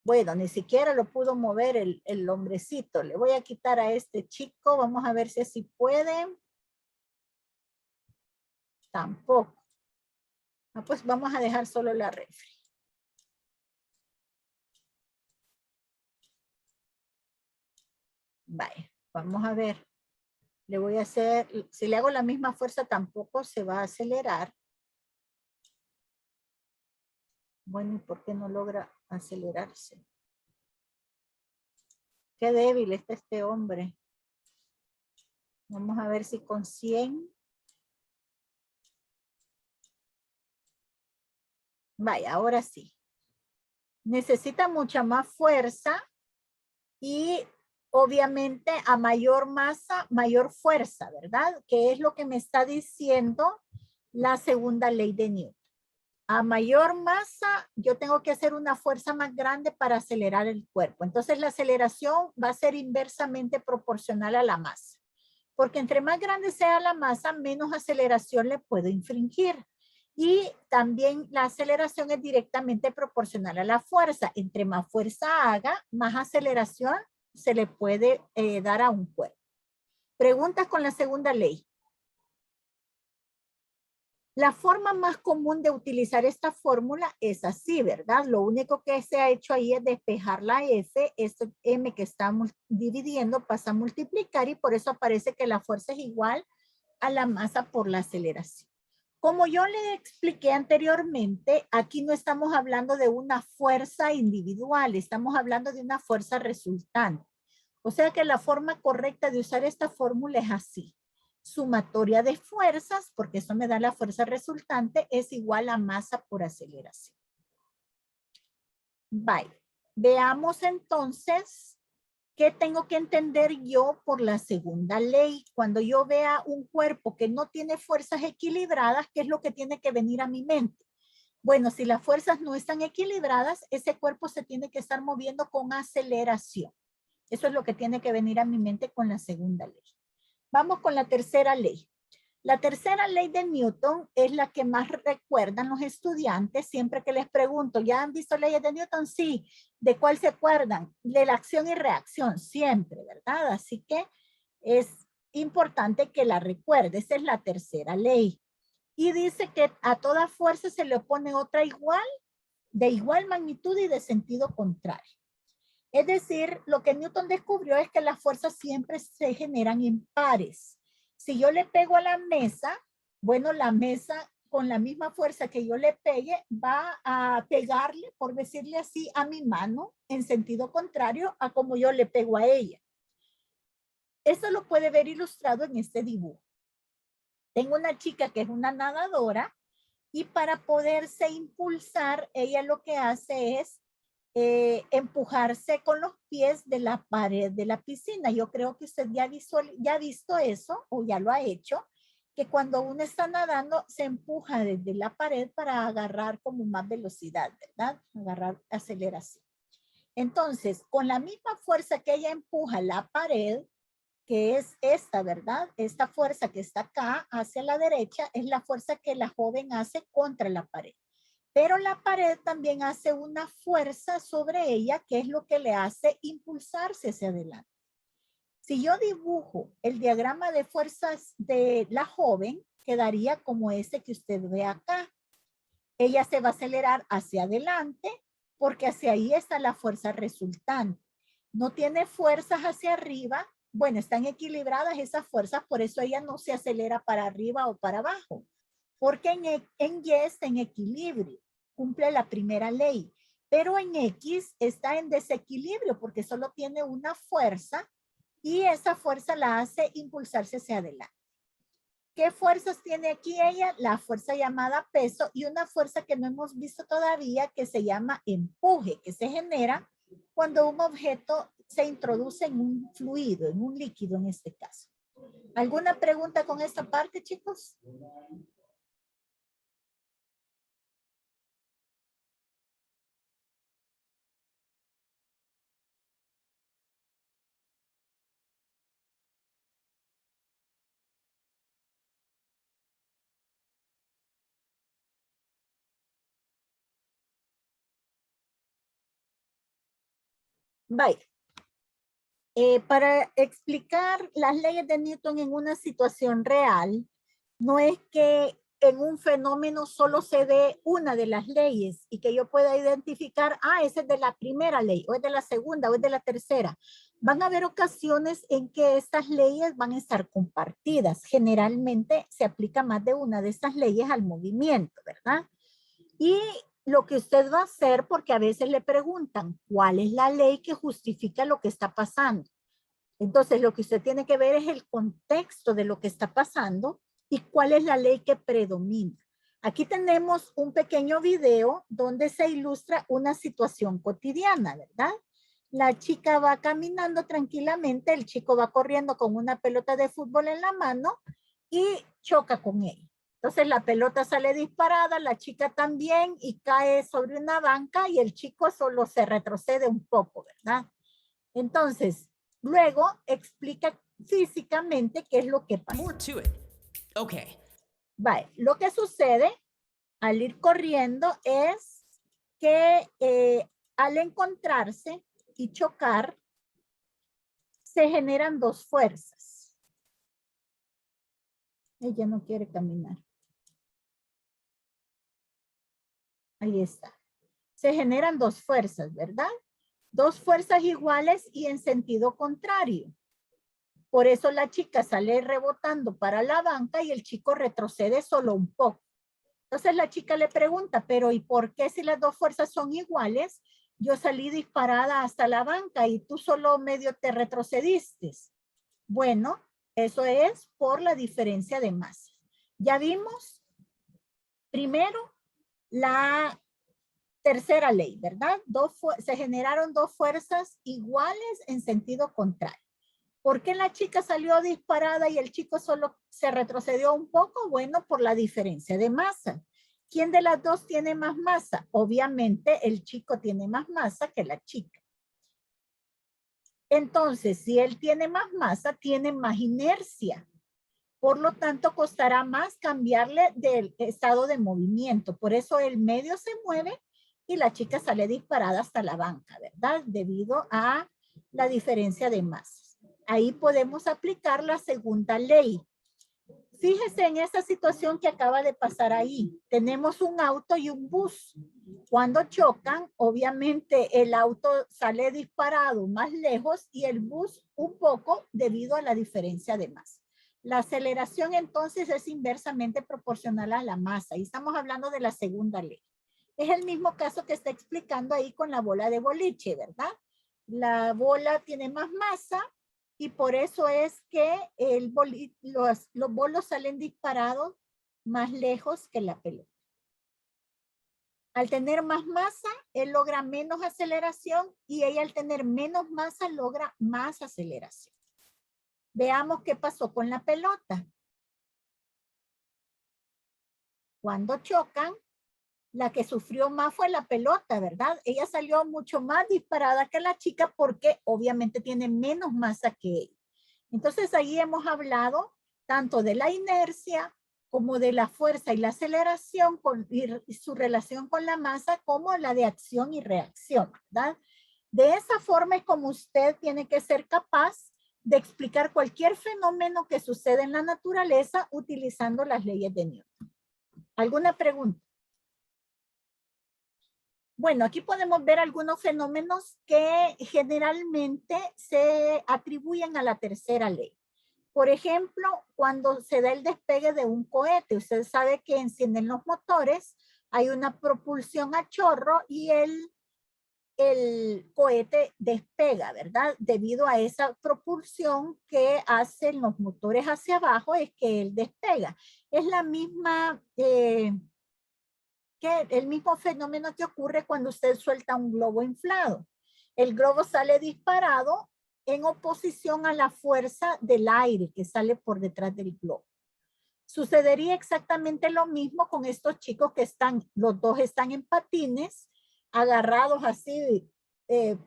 Bueno, ni siquiera lo pudo mover el hombrecito. Le voy a quitar a este chico. Vamos a ver si así puede. Tampoco. Ah, pues vamos a dejar solo la refri. Vaya, vamos a ver. Le voy a hacer, si le hago la misma fuerza tampoco se va a acelerar. Bueno, ¿y por qué no logra acelerarse? Qué débil está este hombre. Vamos a ver si con 100. Vaya, ahora sí. Necesita mucha más fuerza y obviamente a mayor masa, mayor fuerza, ¿verdad? Que es lo que me está diciendo la segunda ley de Newton. A mayor masa, yo tengo que hacer una fuerza más grande para acelerar el cuerpo. Entonces la aceleración va a ser inversamente proporcional a la masa. Porque entre más grande sea la masa, menos aceleración le puedo infringir. Y también la aceleración es directamente proporcional a la fuerza. Entre más fuerza haga, más aceleración se le puede dar a un cuerpo. Preguntas con la segunda ley. La forma más común de utilizar esta fórmula es así, ¿verdad? Lo único que se ha hecho ahí es despejar la F, este M que estamos dividiendo pasa a multiplicar y por eso aparece que la fuerza es igual a la masa por la aceleración. Como yo le expliqué anteriormente, aquí no estamos hablando de una fuerza individual, estamos hablando de una fuerza resultante. O sea que la forma correcta de usar esta fórmula es así. Sumatoria de fuerzas, porque eso me da la fuerza resultante, es igual a masa por aceleración. Bye. Veamos entonces qué tengo que entender yo por la segunda ley. Cuando yo vea un cuerpo que no tiene fuerzas equilibradas, ¿qué es lo que tiene que venir a mi mente? Bueno, si las fuerzas no están equilibradas, ese cuerpo se tiene que estar moviendo con aceleración. Eso es lo que tiene que venir a mi mente con la segunda ley. Vamos con la tercera ley. La tercera ley de Newton es la que más recuerdan los estudiantes siempre que les pregunto, ¿ya han visto leyes de Newton? Sí. ¿De cuál se acuerdan? De la acción y reacción, siempre, ¿verdad? Así que es importante que la recuerde. Esa es la tercera ley. Y dice que a toda fuerza se le opone otra igual, de igual magnitud y de sentido contrario. Es decir, lo que Newton descubrió es que las fuerzas siempre se generan en pares. Si yo le pego a la mesa, bueno, la mesa con la misma fuerza que yo le pegue va a pegarle, por decirle así, a mi mano en sentido contrario a como yo le pego a ella. Eso lo puede ver ilustrado en este dibujo. Tengo una chica que es una nadadora y para poderse impulsar, ella lo que hace es empujarse con los pies de la pared de la piscina. Yo creo que usted ya ha visto eso o ya lo ha hecho, que cuando uno está nadando se empuja desde la pared para agarrar como más velocidad, ¿verdad? Agarrar aceleración. Entonces, con la misma fuerza que ella empuja la pared, que es esta, ¿verdad? Esta fuerza que está acá hacia la derecha es la fuerza que la joven hace contra la pared. Pero la pared también hace una fuerza sobre ella, que es lo que le hace impulsarse hacia adelante. Si yo dibujo el diagrama de fuerzas de la joven, quedaría como este que usted ve acá. Ella se va a acelerar hacia adelante porque hacia ahí está la fuerza resultante. No tiene fuerzas hacia arriba. Bueno, están equilibradas esas fuerzas, por eso ella no se acelera para arriba o para abajo. porque en Y está en equilibrio, cumple la primera ley, pero en X está en desequilibrio porque solo tiene una fuerza y esa fuerza la hace impulsarse hacia adelante. ¿Qué fuerzas tiene aquí ella? La fuerza llamada peso y una fuerza que no hemos visto todavía que se llama empuje, que se genera cuando un objeto se introduce en un fluido, en un líquido en este caso. ¿Alguna pregunta con esta parte, chicos? Vaya. Para explicar las leyes de Newton en una situación real, no es que en un fenómeno solo se dé una de las leyes y que yo pueda identificar, ese es de la primera ley, o es de la segunda, o es de la tercera. Van a haber ocasiones en que estas leyes van a estar compartidas. Generalmente se aplica más de una de estas leyes al movimiento, ¿verdad? Y lo que usted va a hacer, porque a veces le preguntan, ¿cuál es la ley que justifica lo que está pasando? Entonces, lo que usted tiene que ver es el contexto de lo que está pasando y cuál es la ley que predomina. Aquí tenemos un pequeño video donde se ilustra una situación cotidiana, ¿verdad? La chica va caminando tranquilamente, el chico va corriendo con una pelota de fútbol en la mano y choca con él. Entonces la pelota sale disparada, la chica también y cae sobre una banca y el chico solo se retrocede un poco, ¿verdad? Entonces, luego explica físicamente qué es lo que pasa. More to it. Okay. Vale, lo que sucede al ir corriendo es que al encontrarse y chocar, se generan dos fuerzas. Ella no quiere caminar. Ahí está. Se generan dos fuerzas, ¿verdad? Dos fuerzas iguales y en sentido contrario. Por eso la chica sale rebotando para la banca y el chico retrocede solo un poco. Entonces la chica le pregunta, pero ¿y por qué si las dos fuerzas son iguales? Yo salí disparada hasta la banca y tú solo medio te retrocediste. Bueno, eso es por la diferencia de masa. Ya vimos primero la tercera ley, ¿verdad? Se generaron dos fuerzas iguales en sentido contrario. ¿Por qué la chica salió disparada y el chico solo se retrocedió un poco? Bueno, por la diferencia de masa. ¿Quién de las dos tiene más masa? Obviamente el chico tiene más masa que la chica. Entonces, si él tiene más masa, tiene más inercia. Por lo tanto, costará más cambiarle del estado de movimiento. Por eso el medio se mueve y la chica sale disparada hasta la banca, ¿verdad? Debido a la diferencia de masas. Ahí podemos aplicar la segunda ley. Fíjese en esa situación que acaba de pasar ahí. Tenemos un auto y un bus. Cuando chocan, obviamente el auto sale disparado más lejos y el bus un poco debido a la diferencia de masa. La aceleración entonces es inversamente proporcional a la masa y estamos hablando de la segunda ley. Es el mismo caso que está explicando ahí con la bola de boliche, ¿verdad? La bola tiene más masa y por eso es que los bolos salen disparados más lejos que la pelota. Al tener más masa, él logra menos aceleración y ella al tener menos masa logra más aceleración. Veamos qué pasó con la pelota. Cuando chocan, la que sufrió más fue la pelota, ¿verdad? Ella salió mucho más disparada que la chica porque obviamente tiene menos masa que ella. Entonces ahí hemos hablado tanto de la inercia como de la fuerza y la aceleración y su relación con la masa como la de acción y reacción, ¿verdad? De esa forma es como usted tiene que ser capaz de explicar cualquier fenómeno que sucede en la naturaleza utilizando las leyes de Newton. ¿Alguna pregunta? Bueno, aquí podemos ver algunos fenómenos que generalmente se atribuyen a la tercera ley. Por ejemplo, cuando se da el despegue de un cohete, usted sabe que encienden los motores, hay una propulsión a chorro y el cohete despega, ¿verdad? Debido a esa propulsión que hacen los motores hacia abajo es que él despega. Es la misma, el mismo fenómeno que ocurre cuando usted suelta un globo inflado. El globo sale disparado en oposición a la fuerza del aire que sale por detrás del globo. Sucedería exactamente lo mismo con estos chicos que los dos están en patines, agarrados así,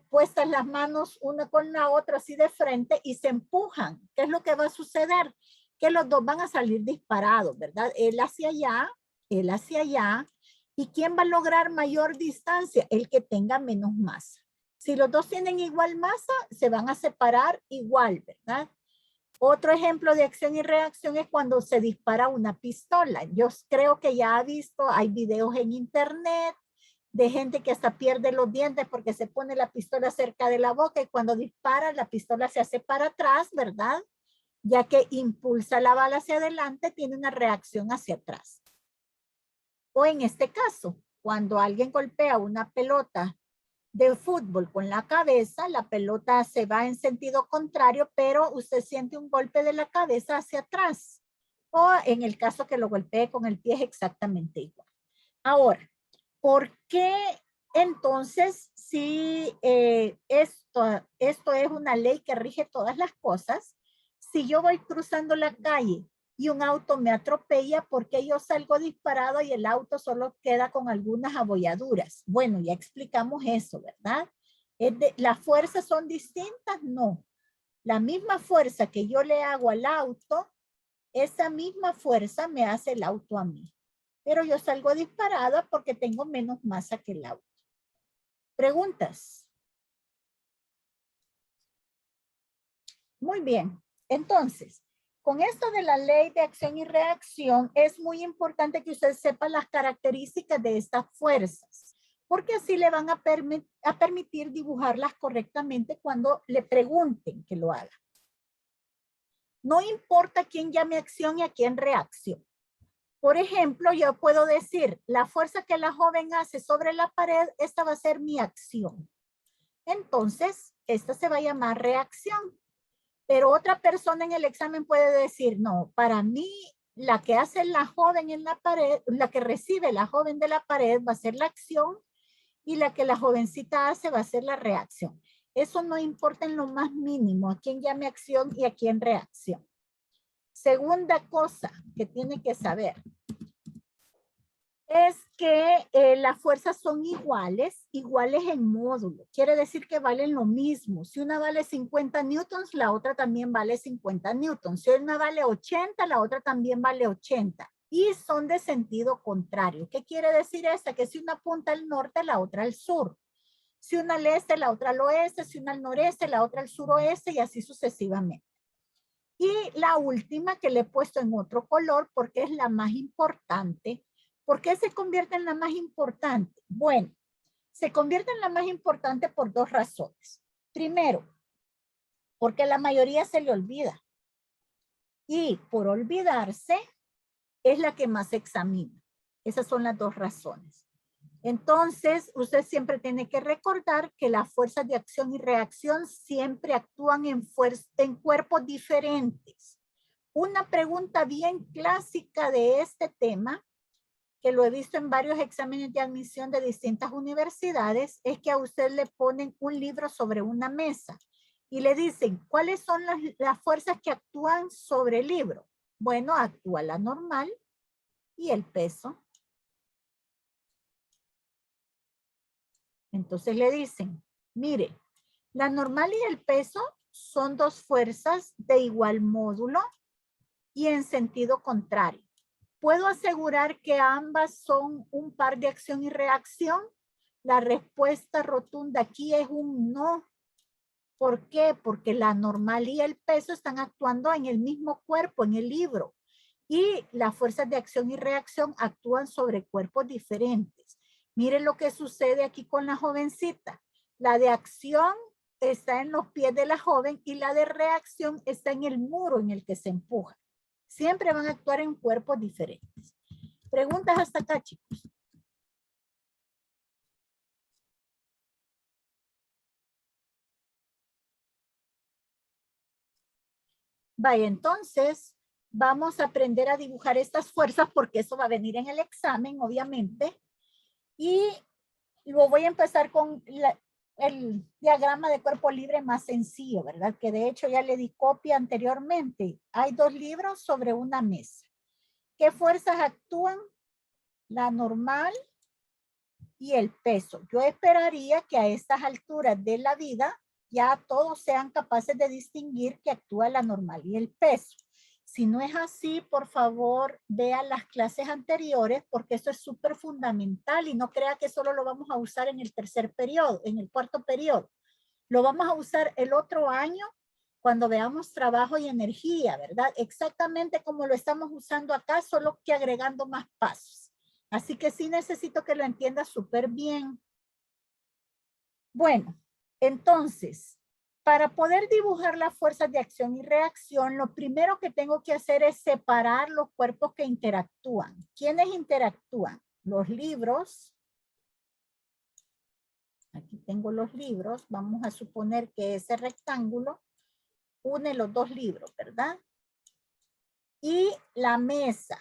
puestas las manos una con la otra así de frente y se empujan. ¿Qué es lo que va a suceder? Que los dos van a salir disparados, ¿verdad? Él hacia allá, él hacia allá. ¿Y quién va a lograr mayor distancia? El que tenga menos masa. Si los dos tienen igual masa, se van a separar igual, ¿verdad? Otro ejemplo de acción y reacción es cuando se dispara una pistola. Yo creo que ya ha visto, hay videos en internet de gente que hasta pierde los dientes porque se pone la pistola cerca de la boca y cuando dispara la pistola se hace para atrás, ¿verdad? Ya que impulsa la bala hacia adelante, tiene una reacción hacia atrás. O en este caso, cuando alguien golpea una pelota de fútbol con la cabeza, la pelota se va en sentido contrario, pero usted siente un golpe de la cabeza hacia atrás. O en el caso que lo golpee con el pie es exactamente igual. Ahora, ¿por qué entonces si esto es una ley que rige todas las cosas? Si yo voy cruzando la calle y un auto me atropella, ¿por qué yo salgo disparado y el auto solo queda con algunas abolladuras? Bueno, ya explicamos eso, ¿verdad? ¿Las fuerzas son distintas? No. La misma fuerza que yo le hago al auto, esa misma fuerza me hace el auto a mí. Pero yo salgo disparada porque tengo menos masa que el auto. ¿Preguntas? Muy bien. Entonces, con esto de la ley de acción y reacción, es muy importante que usted sepa las características de estas fuerzas, porque así le van a permitir dibujarlas correctamente cuando le pregunten que lo haga. No importa quién llame acción y a quién reacción. Por ejemplo, yo puedo decir, la fuerza que la joven hace sobre la pared, esta va a ser mi acción. Entonces, esta se va a llamar reacción. Pero otra persona en el examen puede decir, no, para mí la que hace la joven en la pared, la que recibe la joven de la pared va a ser la acción y la que la jovencita hace va a ser la reacción. Eso no importa en lo más mínimo, a quién llame acción y a quién reacción. Segunda cosa que tiene que saber es que las fuerzas son iguales en módulo. Quiere decir que valen lo mismo. Si una vale 50 newtons, la otra también vale 50 newtons. Si una vale 80, la otra también vale 80. Y son de sentido contrario. ¿Qué quiere decir esto? Que si una apunta al norte, la otra al sur. Si una al este, la otra al oeste. Si una al noreste, la otra al suroeste y así sucesivamente. Y la última que le he puesto en otro color porque es la más importante. ¿Por qué se convierte en la más importante? Bueno, se convierte en la más importante por dos razones. Primero, porque la mayoría se le olvida. Y por olvidarse, es la que más se examina. Esas son las dos razones. Entonces, usted siempre tiene que recordar que las fuerzas de acción y reacción siempre actúan en cuerpos diferentes. Una pregunta bien clásica de este tema, que lo he visto en varios exámenes de admisión de distintas universidades, es que a usted le ponen un libro sobre una mesa y le dicen, ¿cuáles son las fuerzas que actúan sobre el libro? Bueno, actúa la normal y el peso. Entonces le dicen, mire, la normal y el peso son dos fuerzas de igual módulo y en sentido contrario. ¿Puedo asegurar que ambas son un par de acción y reacción? La respuesta rotunda aquí es un no. ¿Por qué? Porque la normal y el peso están actuando en el mismo cuerpo, en el libro. Y las fuerzas de acción y reacción actúan sobre cuerpos diferentes. Miren lo que sucede aquí con la jovencita. La de acción está en los pies de la joven y la de reacción está en el muro en el que se empuja. Siempre van a actuar en cuerpos diferentes. Preguntas hasta acá, chicos. Vaya, entonces vamos a aprender a dibujar estas fuerzas porque eso va a venir en el examen, obviamente. Y luego voy a empezar con el diagrama de cuerpo libre más sencillo, ¿verdad? Que de hecho ya le di copia anteriormente. Hay 2 libros sobre una mesa. ¿Qué fuerzas actúan? La normal y el peso. Yo esperaría que a estas alturas de la vida ya todos sean capaces de distinguir que actúa la normal y el peso. Si no es así, por favor, vean las clases anteriores porque eso es súper fundamental y no crea que solo lo vamos a usar en el tercer periodo, en el cuarto periodo. Lo vamos a usar el otro año cuando veamos trabajo y energía, ¿verdad? Exactamente como lo estamos usando acá, solo que agregando más pasos. Así que sí necesito que lo entiendas súper bien. Bueno, entonces, para poder dibujar las fuerzas de acción y reacción, lo primero que tengo que hacer es separar los cuerpos que interactúan. ¿Quiénes interactúan? Los libros. Aquí tengo los libros. Vamos a suponer que ese rectángulo une los 2 libros, ¿verdad? Y la mesa.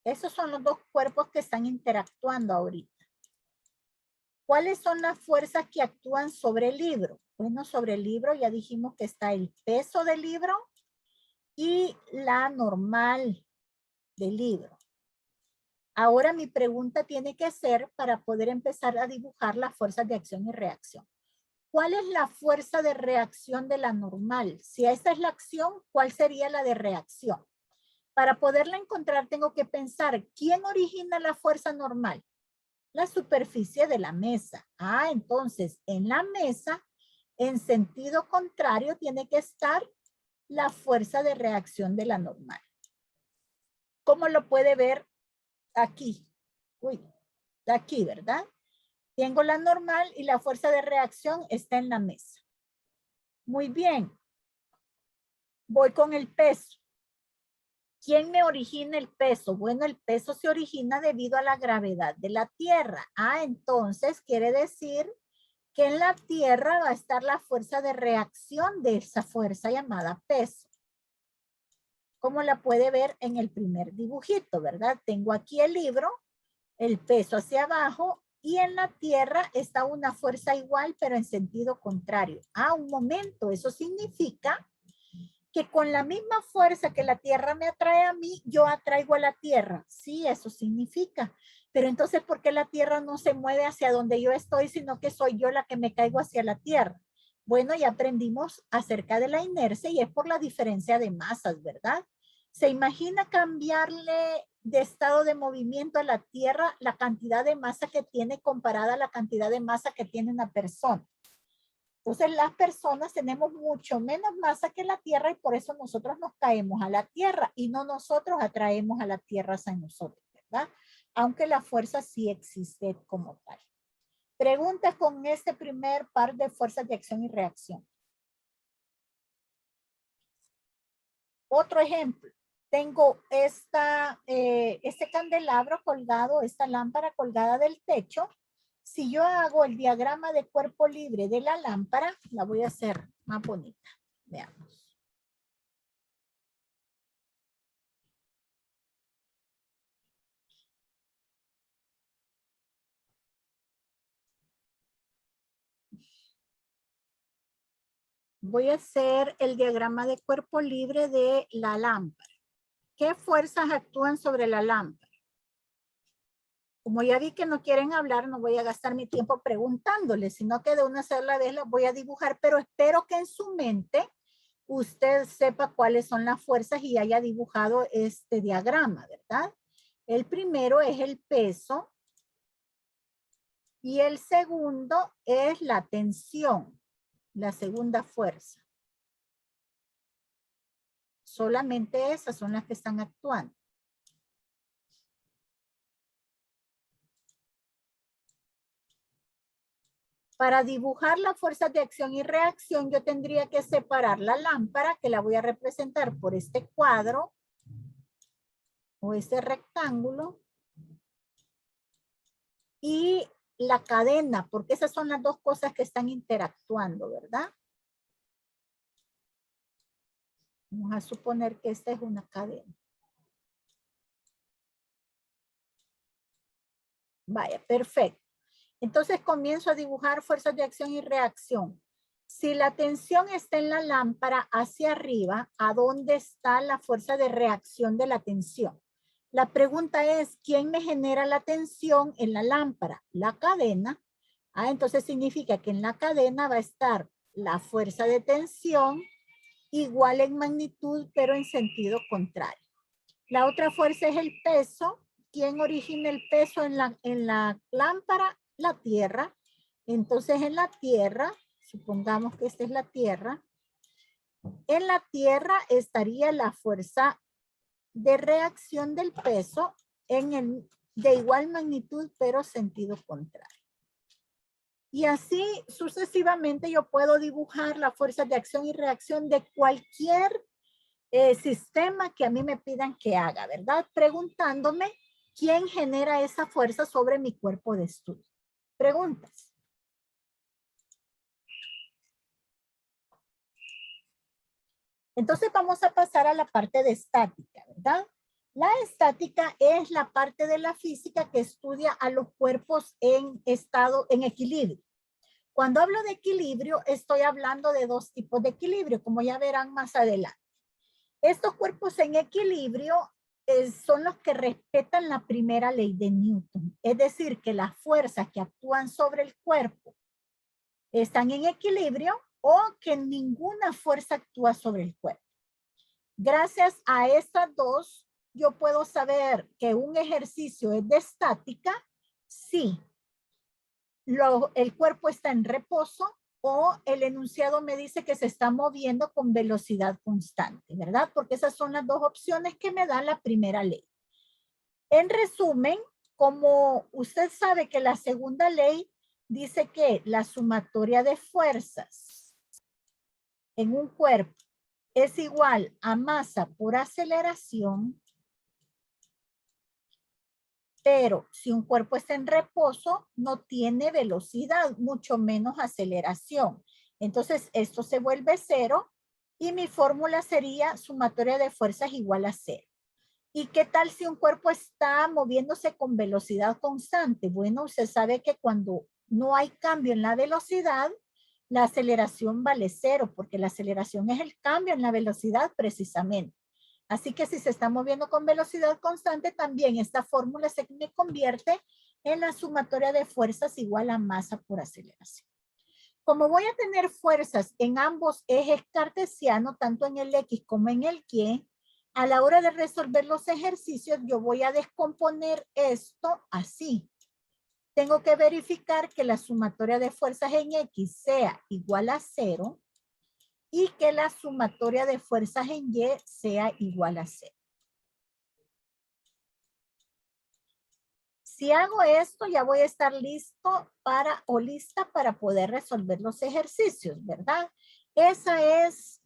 Esos son los 2 cuerpos que están interactuando ahorita. ¿Cuáles son las fuerzas que actúan sobre el libro? Bueno, sobre el libro ya dijimos que está el peso del libro y la normal del libro. Ahora mi pregunta tiene que ser para poder empezar a dibujar las fuerzas de acción y reacción. ¿Cuál es la fuerza de reacción de la normal? Si esa es la acción, ¿cuál sería la de reacción? Para poderla encontrar tengo que pensar, ¿quién origina la fuerza normal? La superficie de la mesa. Ah, entonces en la mesa, en sentido contrario, tiene que estar la fuerza de reacción de la normal. ¿Cómo lo puede ver aquí? Uy, aquí, ¿verdad? Tengo la normal y la fuerza de reacción está en la mesa. Muy bien. Voy con el peso. ¿Quién me origina el peso? Bueno, el peso se origina debido a la gravedad de la Tierra. Ah, entonces quiere decir que en la Tierra va a estar la fuerza de reacción de esa fuerza llamada peso. Como la puede ver en el primer dibujito, ¿verdad? Tengo aquí el libro, el peso hacia abajo y en la Tierra está una fuerza igual pero en sentido contrario. Ah, un momento, eso significa que con la misma fuerza que la Tierra me atrae a mí, yo atraigo a la Tierra. Sí, eso significa. Pero entonces, ¿por qué la Tierra no se mueve hacia donde yo estoy, sino que soy yo la que me caigo hacia la Tierra? Bueno, ya aprendimos acerca de la inercia y es por la diferencia de masas, ¿verdad? ¿Se imagina cambiarle de estado de movimiento a la Tierra la cantidad de masa que tiene comparada a la cantidad de masa que tiene una persona? Entonces las personas tenemos mucho menos masa que la Tierra y por eso nosotros nos caemos a la Tierra y no nosotros atraemos a la Tierra hacia nosotros, ¿verdad? Aunque la fuerza sí existe como tal. Preguntas con este primer par de fuerzas de acción y reacción. Otro ejemplo. Tengo este candelabro colgado, esta lámpara colgada del techo. Si yo hago el diagrama de cuerpo libre de la lámpara, la voy a hacer más bonita. Veamos. Voy a hacer el diagrama de cuerpo libre de la lámpara. ¿Qué fuerzas actúan sobre la lámpara? Como ya vi que no quieren hablar, no voy a gastar mi tiempo preguntándoles, sino que de una sola vez las voy a dibujar, pero espero que en su mente usted sepa cuáles son las fuerzas y haya dibujado este diagrama, ¿verdad? El primero es el peso y el segundo es la tensión, la segunda fuerza. Solamente esas son las que están actuando. Para dibujar las fuerzas de acción y reacción, yo tendría que separar la lámpara, que la voy a representar por este cuadro o este rectángulo, y la cadena, porque esas son las dos cosas que están interactuando, ¿verdad? Vamos a suponer que esta es una cadena. Vaya, perfecto. Entonces comienzo a dibujar fuerzas de acción y reacción. Si la tensión está en la lámpara hacia arriba, ¿a dónde está la fuerza de reacción de la tensión? La pregunta es, ¿quién me genera la tensión en la lámpara? La cadena. Entonces significa que en la cadena va a estar la fuerza de tensión igual en magnitud, pero en sentido contrario. La otra fuerza es el peso. ¿Quién origina el peso en la lámpara? La tierra. Entonces en la tierra, supongamos que esta es la tierra, en la tierra estaría la fuerza de reacción del peso de igual magnitud, pero sentido contrario. Y así sucesivamente yo puedo dibujar las fuerzas de acción y reacción de cualquier sistema que a mí me pidan que haga, ¿verdad? Preguntándome quién genera esa fuerza sobre mi cuerpo de estudio. Preguntas. Entonces vamos a pasar a la parte de estática, ¿verdad? La estática es la parte de la física que estudia a los cuerpos en equilibrio. Cuando hablo de equilibrio, estoy hablando de dos tipos de equilibrio, como ya verán más adelante. Estos cuerpos en equilibrio son los que respetan la primera ley de Newton. Es decir, que las fuerzas que actúan sobre el cuerpo están en equilibrio o que ninguna fuerza actúa sobre el cuerpo. Gracias a estas dos, yo puedo saber que un ejercicio es de estática si el cuerpo está en reposo o el enunciado me dice que se está moviendo con velocidad constante, ¿verdad? Porque esas son las dos opciones que me da la primera ley. En resumen, como usted sabe que la segunda ley dice que la sumatoria de fuerzas en un cuerpo es igual a masa por aceleración, pero si un cuerpo está en reposo, no tiene velocidad, mucho menos aceleración. Entonces, esto se vuelve cero y mi fórmula sería sumatoria de fuerzas igual a cero. ¿Y qué tal si un cuerpo está moviéndose con velocidad constante? Bueno, usted sabe que cuando no hay cambio en la velocidad, la aceleración vale cero, porque la aceleración es el cambio en la velocidad precisamente. Así que si se está moviendo con velocidad constante, también esta fórmula se me convierte en la sumatoria de fuerzas igual a masa por aceleración. Como voy a tener fuerzas en ambos ejes cartesianos, tanto en el X como en el Y, a la hora de resolver los ejercicios, yo voy a descomponer esto así. Tengo que verificar que la sumatoria de fuerzas en X sea igual a 0 y que la sumatoria de fuerzas en Y sea igual a 0. Si hago esto, ya voy a estar listo lista para poder resolver los ejercicios, ¿verdad? Esa es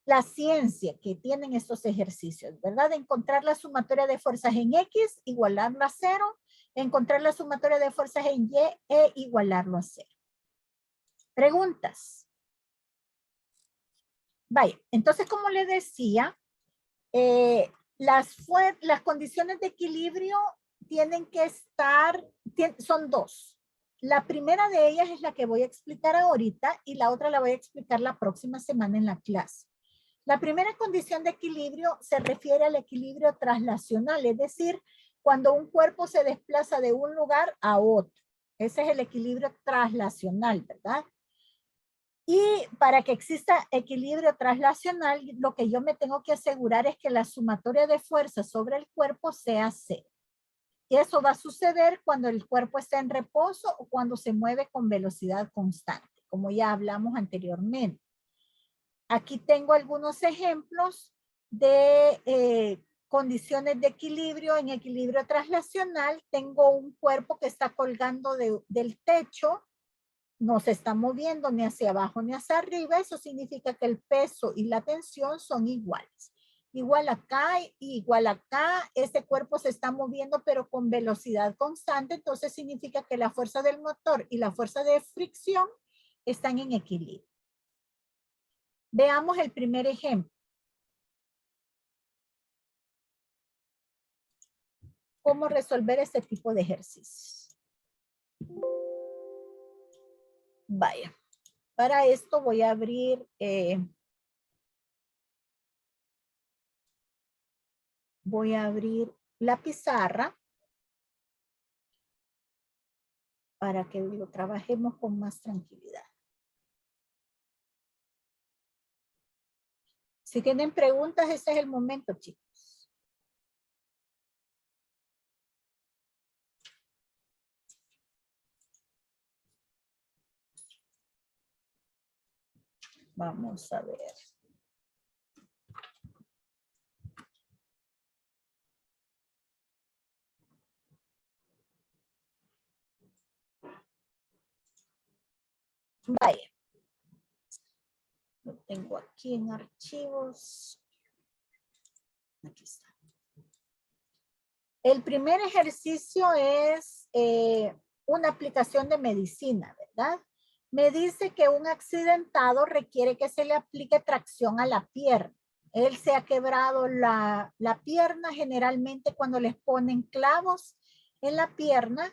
la ciencia que tienen estos ejercicios, ¿verdad? Encontrar la sumatoria de fuerzas en X, igualarlo a 0, encontrar la sumatoria de fuerzas en Y e igualarlo a 0. ¿Preguntas? Vaya, entonces como le decía, las condiciones de equilibrio tienen que estar, son dos. La primera de ellas es la que voy a explicar ahorita y la otra la voy a explicar la próxima semana en la clase. La primera condición de equilibrio se refiere al equilibrio traslacional, es decir, cuando un cuerpo se desplaza de un lugar a otro. Ese es el equilibrio traslacional, ¿verdad? Y para que exista equilibrio traslacional, lo que yo me tengo que asegurar es que la sumatoria de fuerzas sobre el cuerpo sea cero. Y eso va a suceder cuando el cuerpo está en reposo o cuando se mueve con velocidad constante, como ya hablamos anteriormente. Aquí tengo algunos ejemplos de condiciones de equilibrio. En equilibrio traslacional tengo un cuerpo que está colgando del techo no se está moviendo ni hacia abajo ni hacia arriba, eso significa que el peso y la tensión son iguales. Igual acá y igual acá, este cuerpo se está moviendo pero con velocidad constante, entonces significa que la fuerza del motor y la fuerza de fricción están en equilibrio. Veamos el primer ejemplo. ¿Cómo resolver este tipo de ejercicios? Vaya, para esto voy a abrir la pizarra para que lo trabajemos con más tranquilidad. Si tienen preguntas, ese es el momento, chicos. Vamos a ver. Vaya. Lo tengo aquí en archivos. Aquí está. El primer ejercicio es una aplicación de medicina, ¿verdad? Me dice que un accidentado requiere que se le aplique tracción a la pierna. Él se ha quebrado la pierna. Generalmente cuando les ponen clavos en la pierna,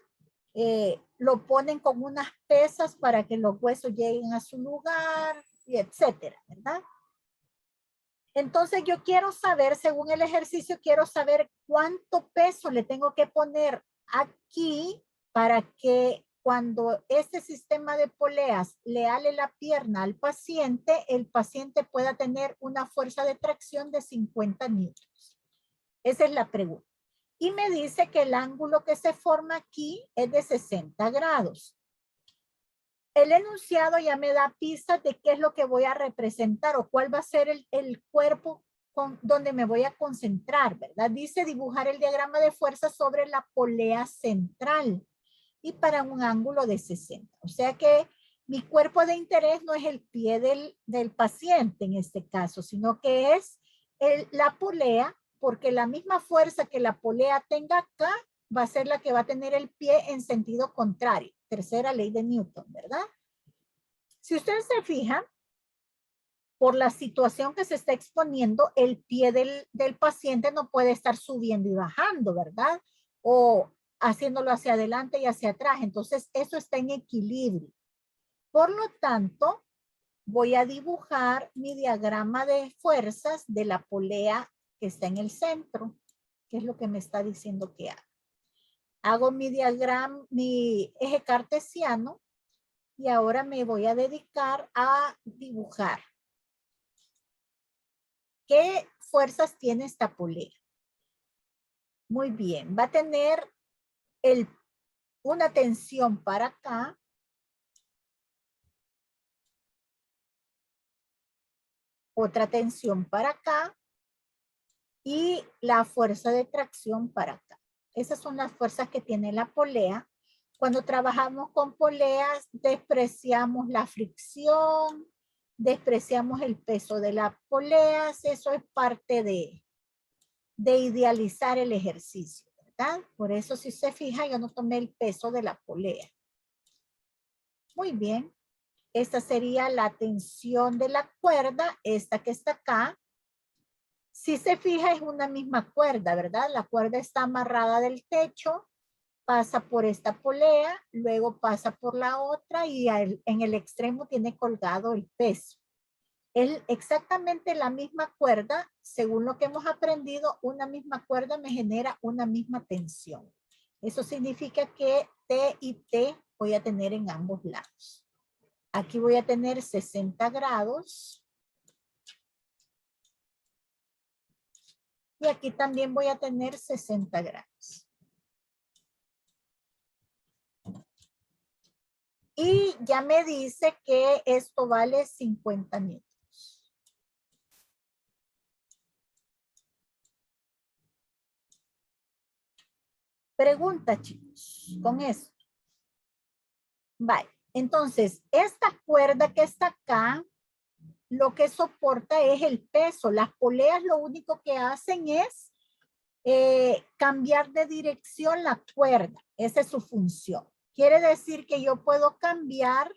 lo ponen con unas pesas para que los huesos lleguen a su lugar, y etcétera, ¿verdad? Entonces yo quiero saber, según el ejercicio, quiero saber cuánto peso le tengo que poner aquí para que cuando este sistema de poleas le ale la pierna al paciente, el paciente pueda tener una fuerza de tracción de 50 newtons. Esa es la pregunta. Y me dice que el ángulo que se forma aquí es de 60 grados. El enunciado ya me da pistas de qué es lo que voy a representar o cuál va a ser el cuerpo donde me voy a concentrar, ¿verdad? Dice dibujar el diagrama de fuerza sobre la polea central y para un ángulo de 60. O sea que mi cuerpo de interés no es el pie del paciente en este caso, sino que es la polea, porque la misma fuerza que la polea tenga acá va a ser la que va a tener el pie en sentido contrario. Tercera ley de Newton, ¿verdad? Si ustedes se fijan, por la situación que se está exponiendo, el pie del paciente no puede estar subiendo y bajando, ¿verdad? O haciéndolo hacia adelante y hacia atrás. Entonces, eso está en equilibrio. Por lo tanto, voy a dibujar mi diagrama de fuerzas de la polea que está en el centro, que es lo que me está diciendo que haga. Hago mi diagrama, mi eje cartesiano, y ahora me voy a dedicar a dibujar. ¿Qué fuerzas tiene esta polea? Muy bien, va a tener una tensión para acá. Otra tensión para acá. Y la fuerza de tracción para acá. Esas son las fuerzas que tiene la polea. Cuando trabajamos con poleas, despreciamos la fricción, despreciamos el peso de las poleas. Eso es parte de idealizar el ejercicio, ¿verdad? Por eso, si se fija, yo no tomé el peso de la polea. Muy bien. Esta sería la tensión de la cuerda, esta que está acá. Si se fija, es una misma cuerda, ¿verdad? La cuerda está amarrada del techo, pasa por esta polea, luego pasa por la otra y en el extremo tiene colgado el peso. Es exactamente la misma cuerda, según lo que hemos aprendido, una misma cuerda me genera una misma tensión. Eso significa que T y T voy a tener en ambos lados. Aquí voy a tener 60 grados. Y aquí también voy a tener 60 grados. Y ya me dice que esto vale 50 newtons. Pregunta, chicos, con esto. Vale, Entonces, esta cuerda que está acá, lo que soporta es el peso. Las poleas lo único que hacen es cambiar de dirección la cuerda. Esa es su función. Quiere decir que yo puedo cambiar,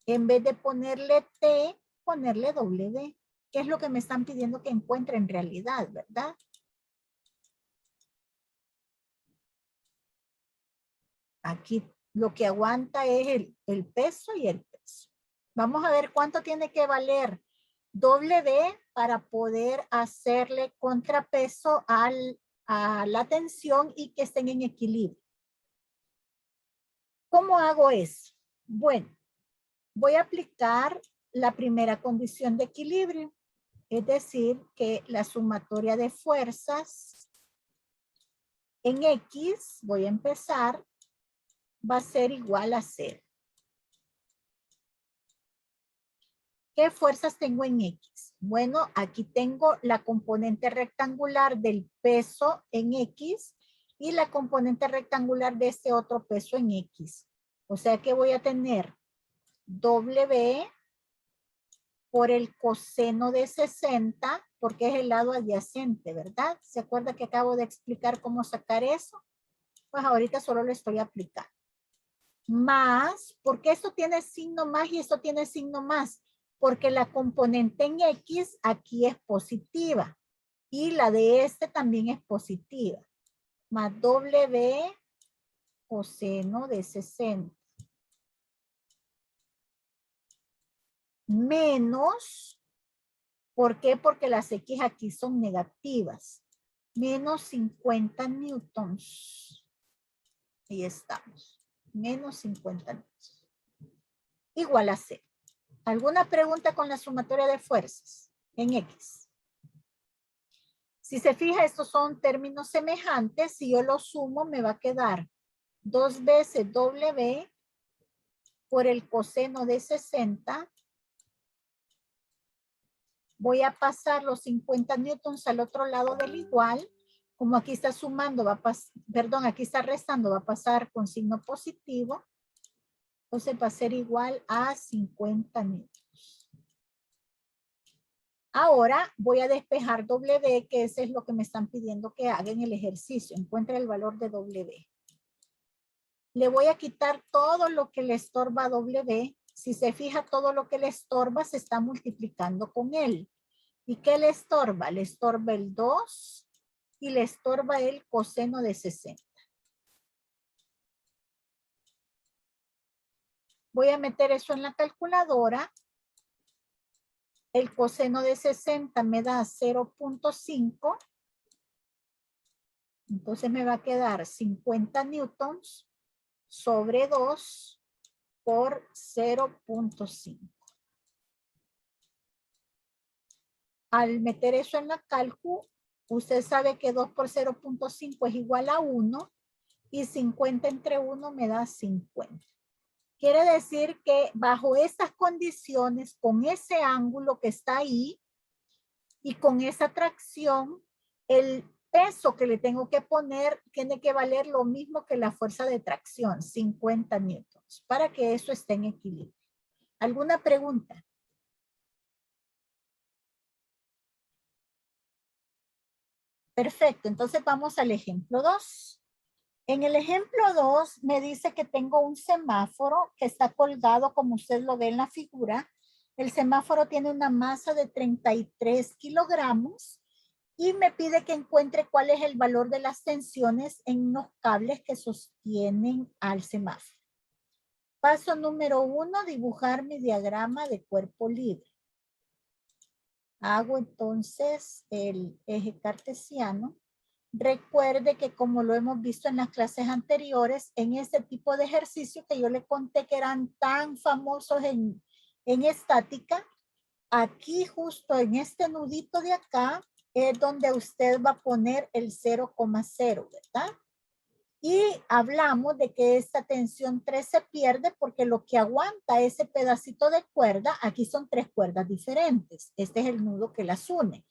en vez de ponerle T, ponerle W, que es lo que me están pidiendo que encuentre en realidad, ¿verdad? Aquí lo que aguanta es el peso y el peso. Vamos a ver cuánto tiene que valer W para poder hacerle contrapeso a la tensión y que estén en equilibrio. ¿Cómo hago eso? Bueno, voy a aplicar la primera condición de equilibrio, es decir, que la sumatoria de fuerzas en X, voy a empezar, va a ser igual a 0. ¿Qué fuerzas tengo en X? Bueno, aquí tengo la componente rectangular del peso en X y la componente rectangular de este otro peso en X. O sea que voy a tener W por el coseno de 60, porque es el lado adyacente, ¿verdad? ¿Se acuerda que acabo de explicar cómo sacar eso? Pues ahorita solo lo estoy aplicando. Más, porque esto tiene signo más y esto tiene signo más, porque la componente en X aquí es positiva y la de este también es positiva. Más W coseno de 60. Menos, ¿por qué? Porque las X aquí son negativas. Menos 50 newtons. Ahí estamos. Menos 50 newtons. Igual a 0. ¿Alguna pregunta con la sumatoria de fuerzas en X? Si se fija, estos son términos semejantes. Si yo los sumo, me va a quedar 2 veces W por el coseno de 60. Voy a pasar los 50 newtons al otro lado del igual. Como aquí está sumando, aquí está restando, va a pasar con signo positivo. Entonces va a ser igual a 50 newtons. Ahora voy a despejar W, que eso es lo que me están pidiendo que haga en el ejercicio. Encuentre el valor de W. Le voy a quitar todo lo que le estorba a W. Si se fija, todo lo que le estorba se está multiplicando con él. ¿Y qué le estorba? Le estorba el 2 y le estorba el coseno de 60. Voy a meter eso en la calculadora. El coseno de 60 me da 0.5. Entonces me va a quedar 50 newtons sobre 2 por 0.5. Al meter eso en la cálculo, usted sabe que 2 por 0.5 es igual a 1 y 50 entre 1 me da 50. Quiere decir que bajo estas condiciones, con ese ángulo que está ahí y con esa tracción, el peso que le tengo que poner tiene que valer lo mismo que la fuerza de tracción, 50 newtons, para que eso esté en equilibrio. ¿Alguna pregunta? Perfecto, entonces vamos al ejemplo 2. En el ejemplo 2 me dice que tengo un semáforo que está colgado como usted lo ve en la figura. El semáforo tiene una masa de 33 kilogramos y me pide que encuentre cuál es el valor de las tensiones en los cables que sostienen al semáforo. Paso número 1, dibujar mi diagrama de cuerpo libre. Hago entonces el eje cartesiano. Recuerde que como lo hemos visto en las clases anteriores, en este tipo de ejercicio que yo le conté que eran tan famosos en estática, aquí justo en este nudito de acá es donde usted va a poner el 0,0, ¿verdad? Y hablamos de que esta tensión 3 se pierde porque lo que aguanta ese pedacito de cuerda, aquí son 3 cuerdas diferentes. Este es el nudo que las une.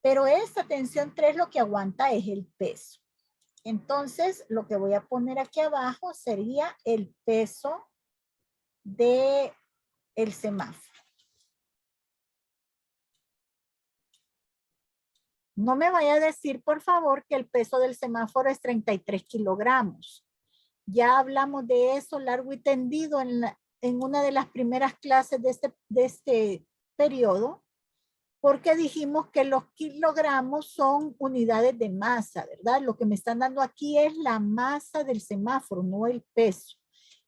Pero esta tensión 3 lo que aguanta es el peso. Entonces, lo que voy a poner aquí abajo sería el peso de el semáforo. No me vaya a decir, por favor, que el peso del semáforo es 33 kilogramos. Ya hablamos de eso largo y tendido en una de las primeras clases de este periodo, porque dijimos que los kilogramos son unidades de masa, ¿verdad? Lo que me están dando aquí es la masa del semáforo, no el peso.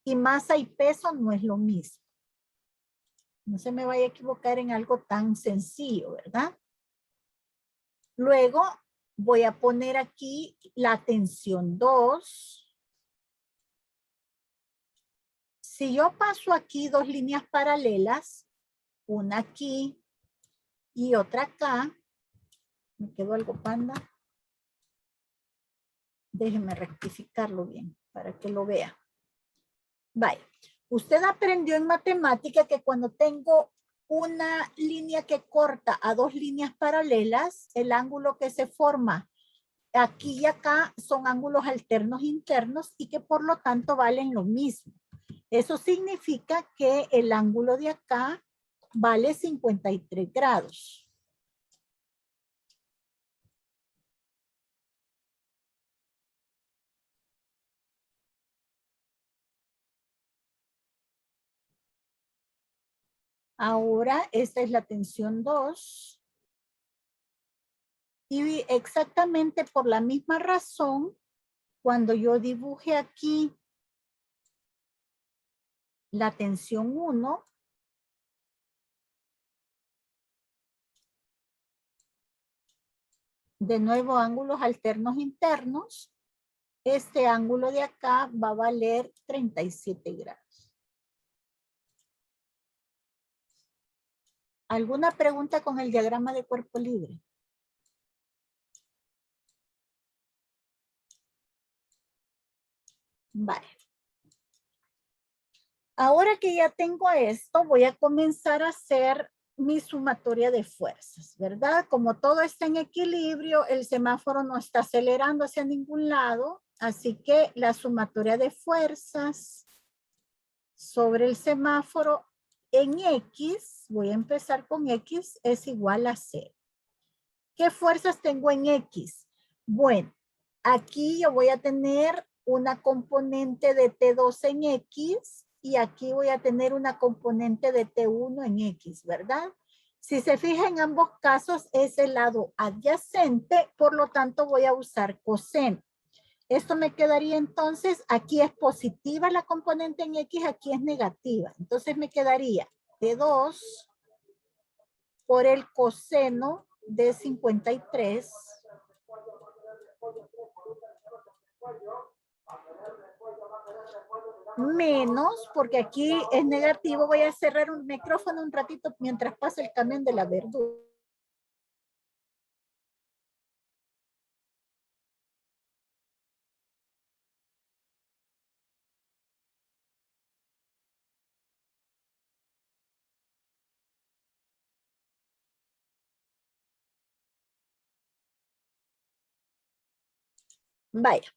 Y masa y peso no es lo mismo. No se me vaya a equivocar en algo tan sencillo, ¿verdad? Luego voy a poner aquí la tensión 2. Si yo paso aquí dos líneas paralelas, una aquí y otra acá, me quedó algo panda. Déjeme rectificarlo bien para que lo vea. Vaya, usted aprendió en matemática que cuando tengo una línea que corta a dos líneas paralelas, el ángulo que se forma aquí y acá son ángulos alternos internos y que por lo tanto valen lo mismo. Eso significa que el ángulo de acá vale 53 grados. Ahora, esta es la tensión 2. Y exactamente por la misma razón, cuando yo dibuje aquí la tensión 1, de nuevo ángulos alternos internos, este ángulo de acá va a valer 37 grados. ¿Alguna pregunta con el diagrama de cuerpo libre? Vale. Ahora que ya tengo esto, voy a comenzar a hacer mi sumatoria de fuerzas, ¿verdad? Como todo está en equilibrio, el semáforo no está acelerando hacia ningún lado, así que la sumatoria de fuerzas sobre el semáforo en X, voy a empezar con X, es igual a 0. ¿Qué fuerzas tengo en X? Bueno, aquí yo voy a tener una componente de T2 en X y aquí voy a tener una componente de T1 en X, ¿verdad? Si se fija en ambos casos es el lado adyacente, por lo tanto voy a usar coseno. Esto me quedaría entonces, aquí es positiva la componente en X, aquí es negativa. Entonces me quedaría T2 por el coseno de 53 menos, porque aquí es negativo, voy a cerrar un micrófono un ratito mientras pasa el camión de la verdura. Vaya,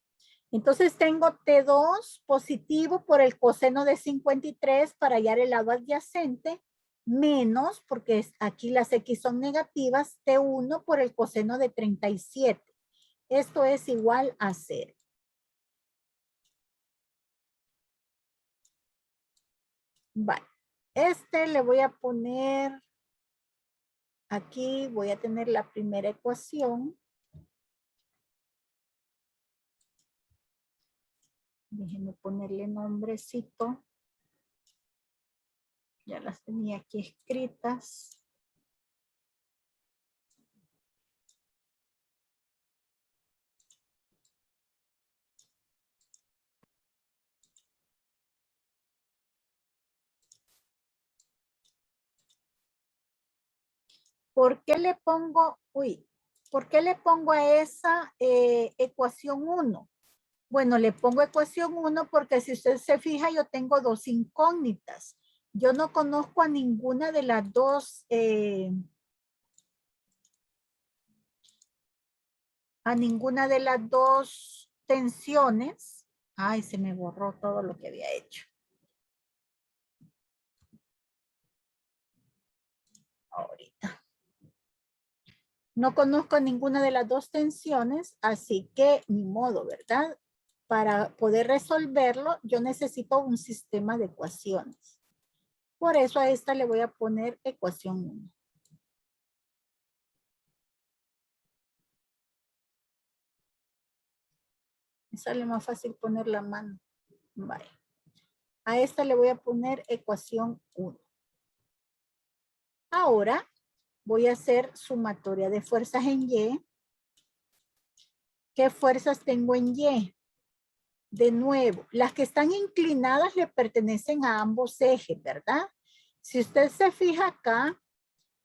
entonces tengo T2 positivo por el coseno de 53 para hallar el lado adyacente, menos, porque aquí las X son negativas, T1 por el coseno de 37. Esto es igual a 0. Vale, este le voy a poner, aquí voy a tener la primera ecuación. Déjenme ponerle nombrecito. Ya las tenía aquí escritas. ¿Por qué le pongo, por qué le pongo a esa ecuación 1? Bueno, le pongo ecuación 1 porque si usted se fija, yo tengo dos incógnitas. Yo no conozco a ninguna de las dos, tensiones. Ay, se me borró todo lo que había hecho. ahorita. No conozco ninguna de las dos tensiones, así que ni modo, ¿verdad? Para poder resolverlo, yo necesito un sistema de ecuaciones. Por eso a esta le voy a poner ecuación 1. Me sale más fácil poner la mano. Vale. A esta le voy a poner ecuación 1. Ahora voy a hacer sumatoria de fuerzas en Y. ¿Qué fuerzas tengo en Y? De nuevo, las que están inclinadas le pertenecen a ambos ejes, ¿verdad? Si usted se fija acá,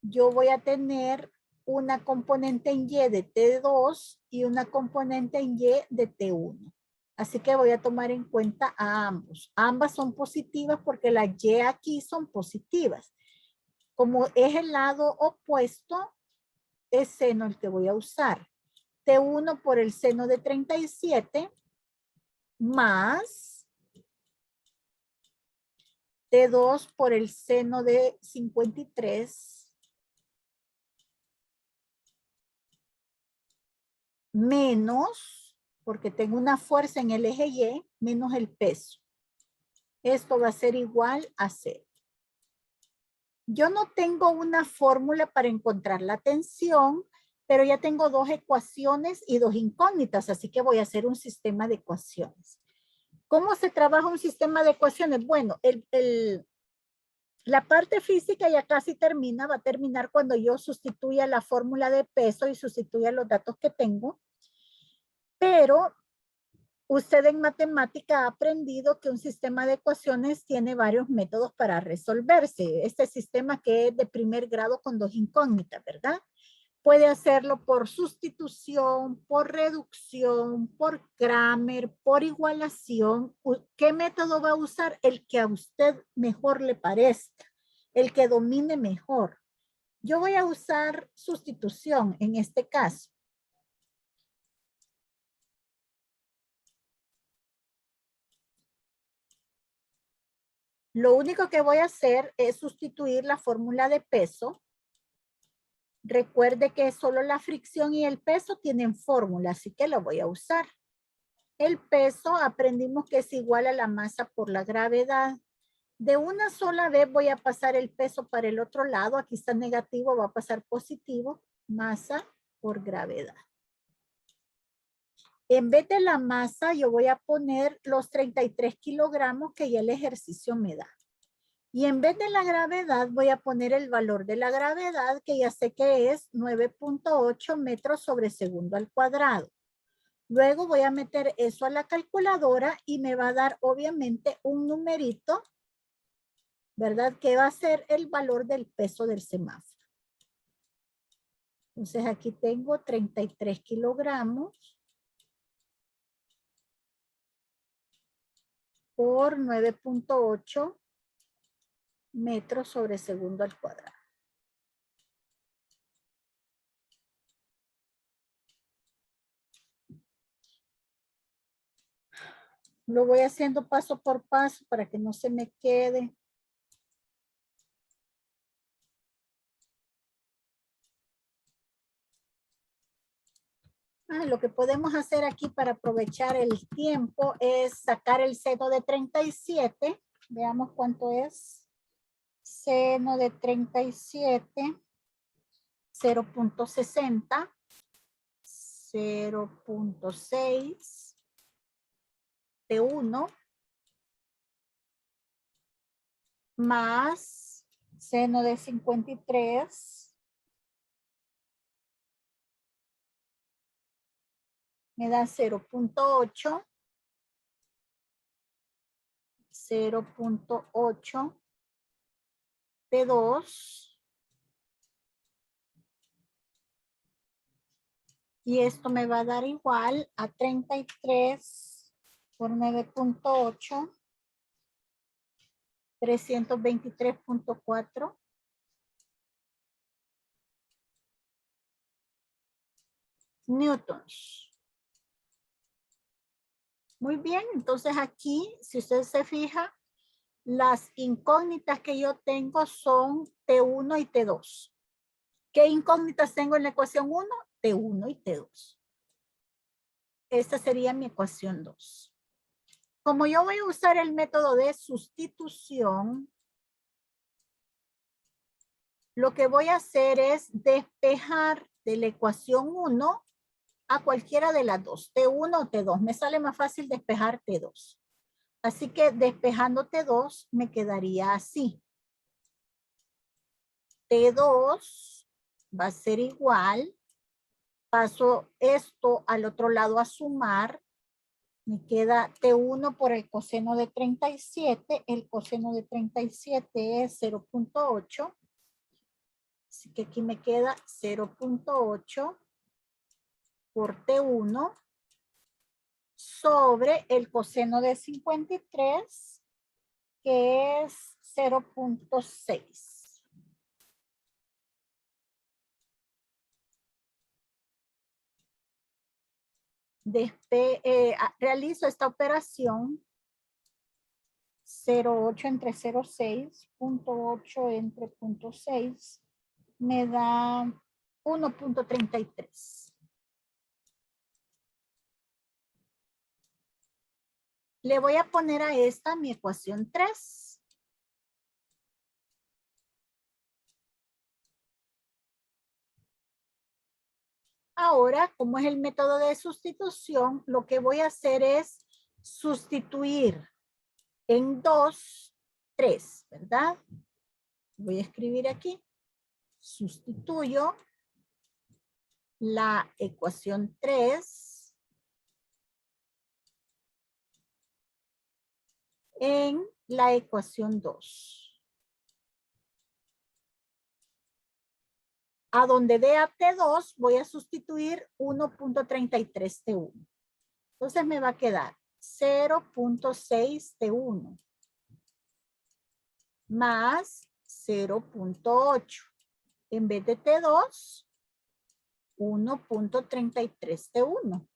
yo voy a tener una componente en Y de T2 y una componente en Y de T1. Así que voy a tomar en cuenta a ambos. Ambas son positivas porque las Y aquí son positivas. Como es el lado opuesto, es seno el que voy a usar. T1 por el seno de 37 más T2 por el seno de 53 menos, porque tengo una fuerza en el eje Y, menos el peso. Esto va a ser igual a 0. Yo no tengo una fórmula para encontrar la tensión, pero ya tengo dos ecuaciones y dos incógnitas, así que voy a hacer un sistema de ecuaciones. ¿Cómo se trabaja un sistema de ecuaciones? Bueno, la parte física ya casi termina, va a terminar cuando yo sustituya la fórmula de peso y sustituya los datos que tengo. Pero usted en matemática ha aprendido que un sistema de ecuaciones tiene varios métodos para resolverse. Este sistema que es de primer grado con dos incógnitas, ¿verdad? Puede hacerlo por sustitución, por reducción, por Kramer, por igualación. ¿Qué método va a usar? El que a usted mejor le parezca, el que domine mejor. Yo voy a usar sustitución en este caso. Lo único que voy a hacer es sustituir la fórmula de peso. Recuerde que solo la fricción y el peso tienen fórmula, así que lo voy a usar. El peso aprendimos que es igual a la masa por la gravedad. De una sola vez voy a pasar el peso para el otro lado. Aquí está negativo, va a pasar positivo. Masa por gravedad. En vez de la masa, yo voy a poner los 33 kilogramos que ya el ejercicio me da. Y en vez de la gravedad, voy a poner el valor de la gravedad, que ya sé que es 9.8 metros sobre segundo al cuadrado. Luego voy a meter eso a la calculadora y me va a dar obviamente un numerito, ¿verdad? Que va a ser el valor del peso del semáforo. Entonces aquí tengo 33 kilogramos por 9.8 metros sobre segundo al cuadrado. Lo voy haciendo paso por paso para que no se me quede. Lo que podemos hacer aquí para aprovechar el tiempo es sacar el seno de 37. Veamos cuánto es. Seno de 37. 0.60. 0.6. T1. Más seno de 53. Me da 0.8. 0.8 T2. Y esto me va a dar igual a 33 por 9.8. 323.4 newtons. Muy bien, entonces aquí, si usted se fija, las incógnitas que yo tengo son T1 y T2. ¿Qué incógnitas tengo en la ecuación 1? T1 y T2. Esta sería mi ecuación 2. Como yo voy a usar el método de sustitución, lo que voy a hacer es despejar de la ecuación 1 a cualquiera de las dos, T1 o T2. Me sale más fácil despejar T2. Así que despejando T2 me quedaría así. T2 va a ser igual. Paso esto al otro lado a sumar. Me queda T1 por el coseno de 37. El coseno de 37 es 0.8. Así que aquí me queda 0.8 por T1 sobre el coseno de 53, que es 0.6. Realizo esta operación 0.8 entre 0.6, 0.8 entre 0.6, me da 1.33. Le voy a poner a esta mi ecuación 3. Ahora, como es el método de sustitución, lo que voy a hacer es sustituir en 2, 3, ¿verdad? Voy a escribir aquí. Sustituyo la ecuación 3 en la ecuación 2. A donde dé a T2 voy a sustituir 1.33 T1. Entonces me va a quedar 0.6 T1 más 0.8. En vez de T2, 1.33 T1.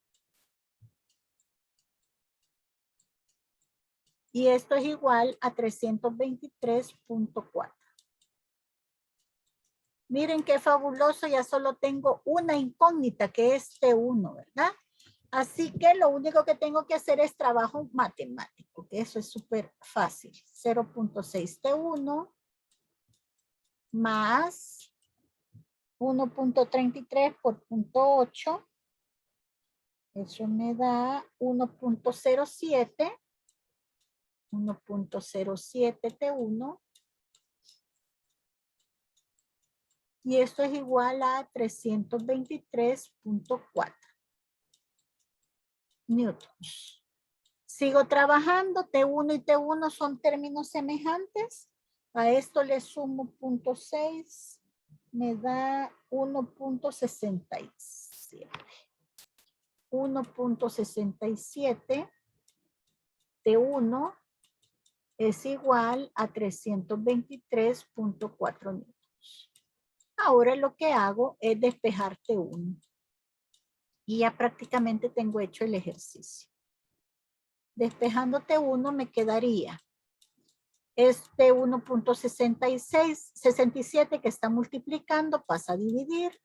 Y esto es igual a 323.4. Miren qué fabuloso, ya solo tengo una incógnita que es T1, ¿verdad? Así que lo único que tengo que hacer es trabajo matemático, que eso es súper fácil. 0.6 T1 más 1.33 por 0.8. Eso me da 1.07. 1.07 T1. Y esto es igual a 323.4 newtons. Sigo trabajando. T1 y T1 son términos semejantes. A esto le sumo 0.6. Me da 1.67. 1.67 T1 es igual a 323.4 newtons. Ahora lo que hago es despejar T1. Y ya prácticamente tengo hecho el ejercicio. Despejando T1 me quedaría este 1.67 que está multiplicando, pasa a dividir.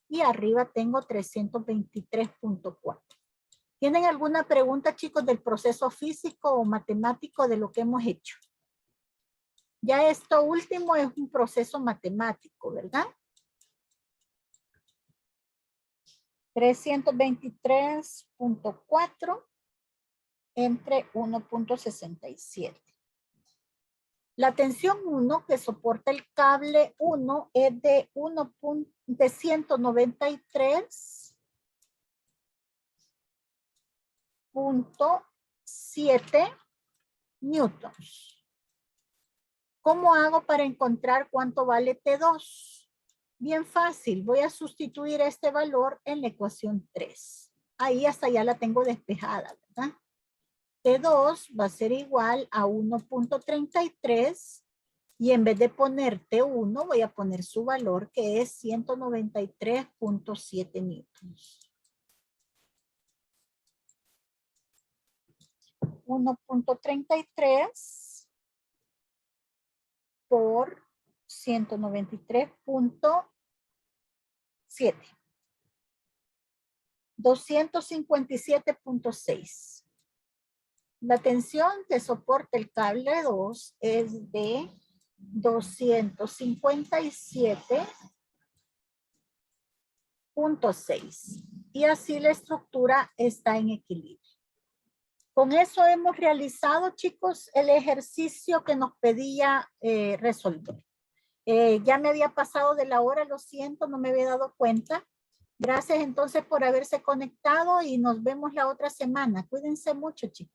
Y arriba tengo 323.4. ¿Tienen alguna pregunta, chicos, del proceso físico o matemático de lo que hemos hecho? Ya esto último es un proceso matemático, ¿verdad? 323.4 entre 1.67. La tensión 1 que soporta el cable 1 es de 193.7 newtons. ¿Cómo hago para encontrar cuánto vale T2? Bien fácil, voy a sustituir este valor en la ecuación 3. Ahí hasta ya la tengo despejada, ¿verdad? T2 va a ser igual a 1.33 y en vez de poner T1 voy a poner su valor que es 193.7 newtons. 1.33 por 293.7. 257.6. La tensión que soporta el cable 2 es de 257.6. Y así la estructura está en equilibrio. Con eso hemos realizado, chicos, el ejercicio que nos pedía resolver. Ya me había pasado de la hora, lo siento, no me había dado cuenta. Gracias entonces por haberse conectado y nos vemos la otra semana. Cuídense mucho, chicos.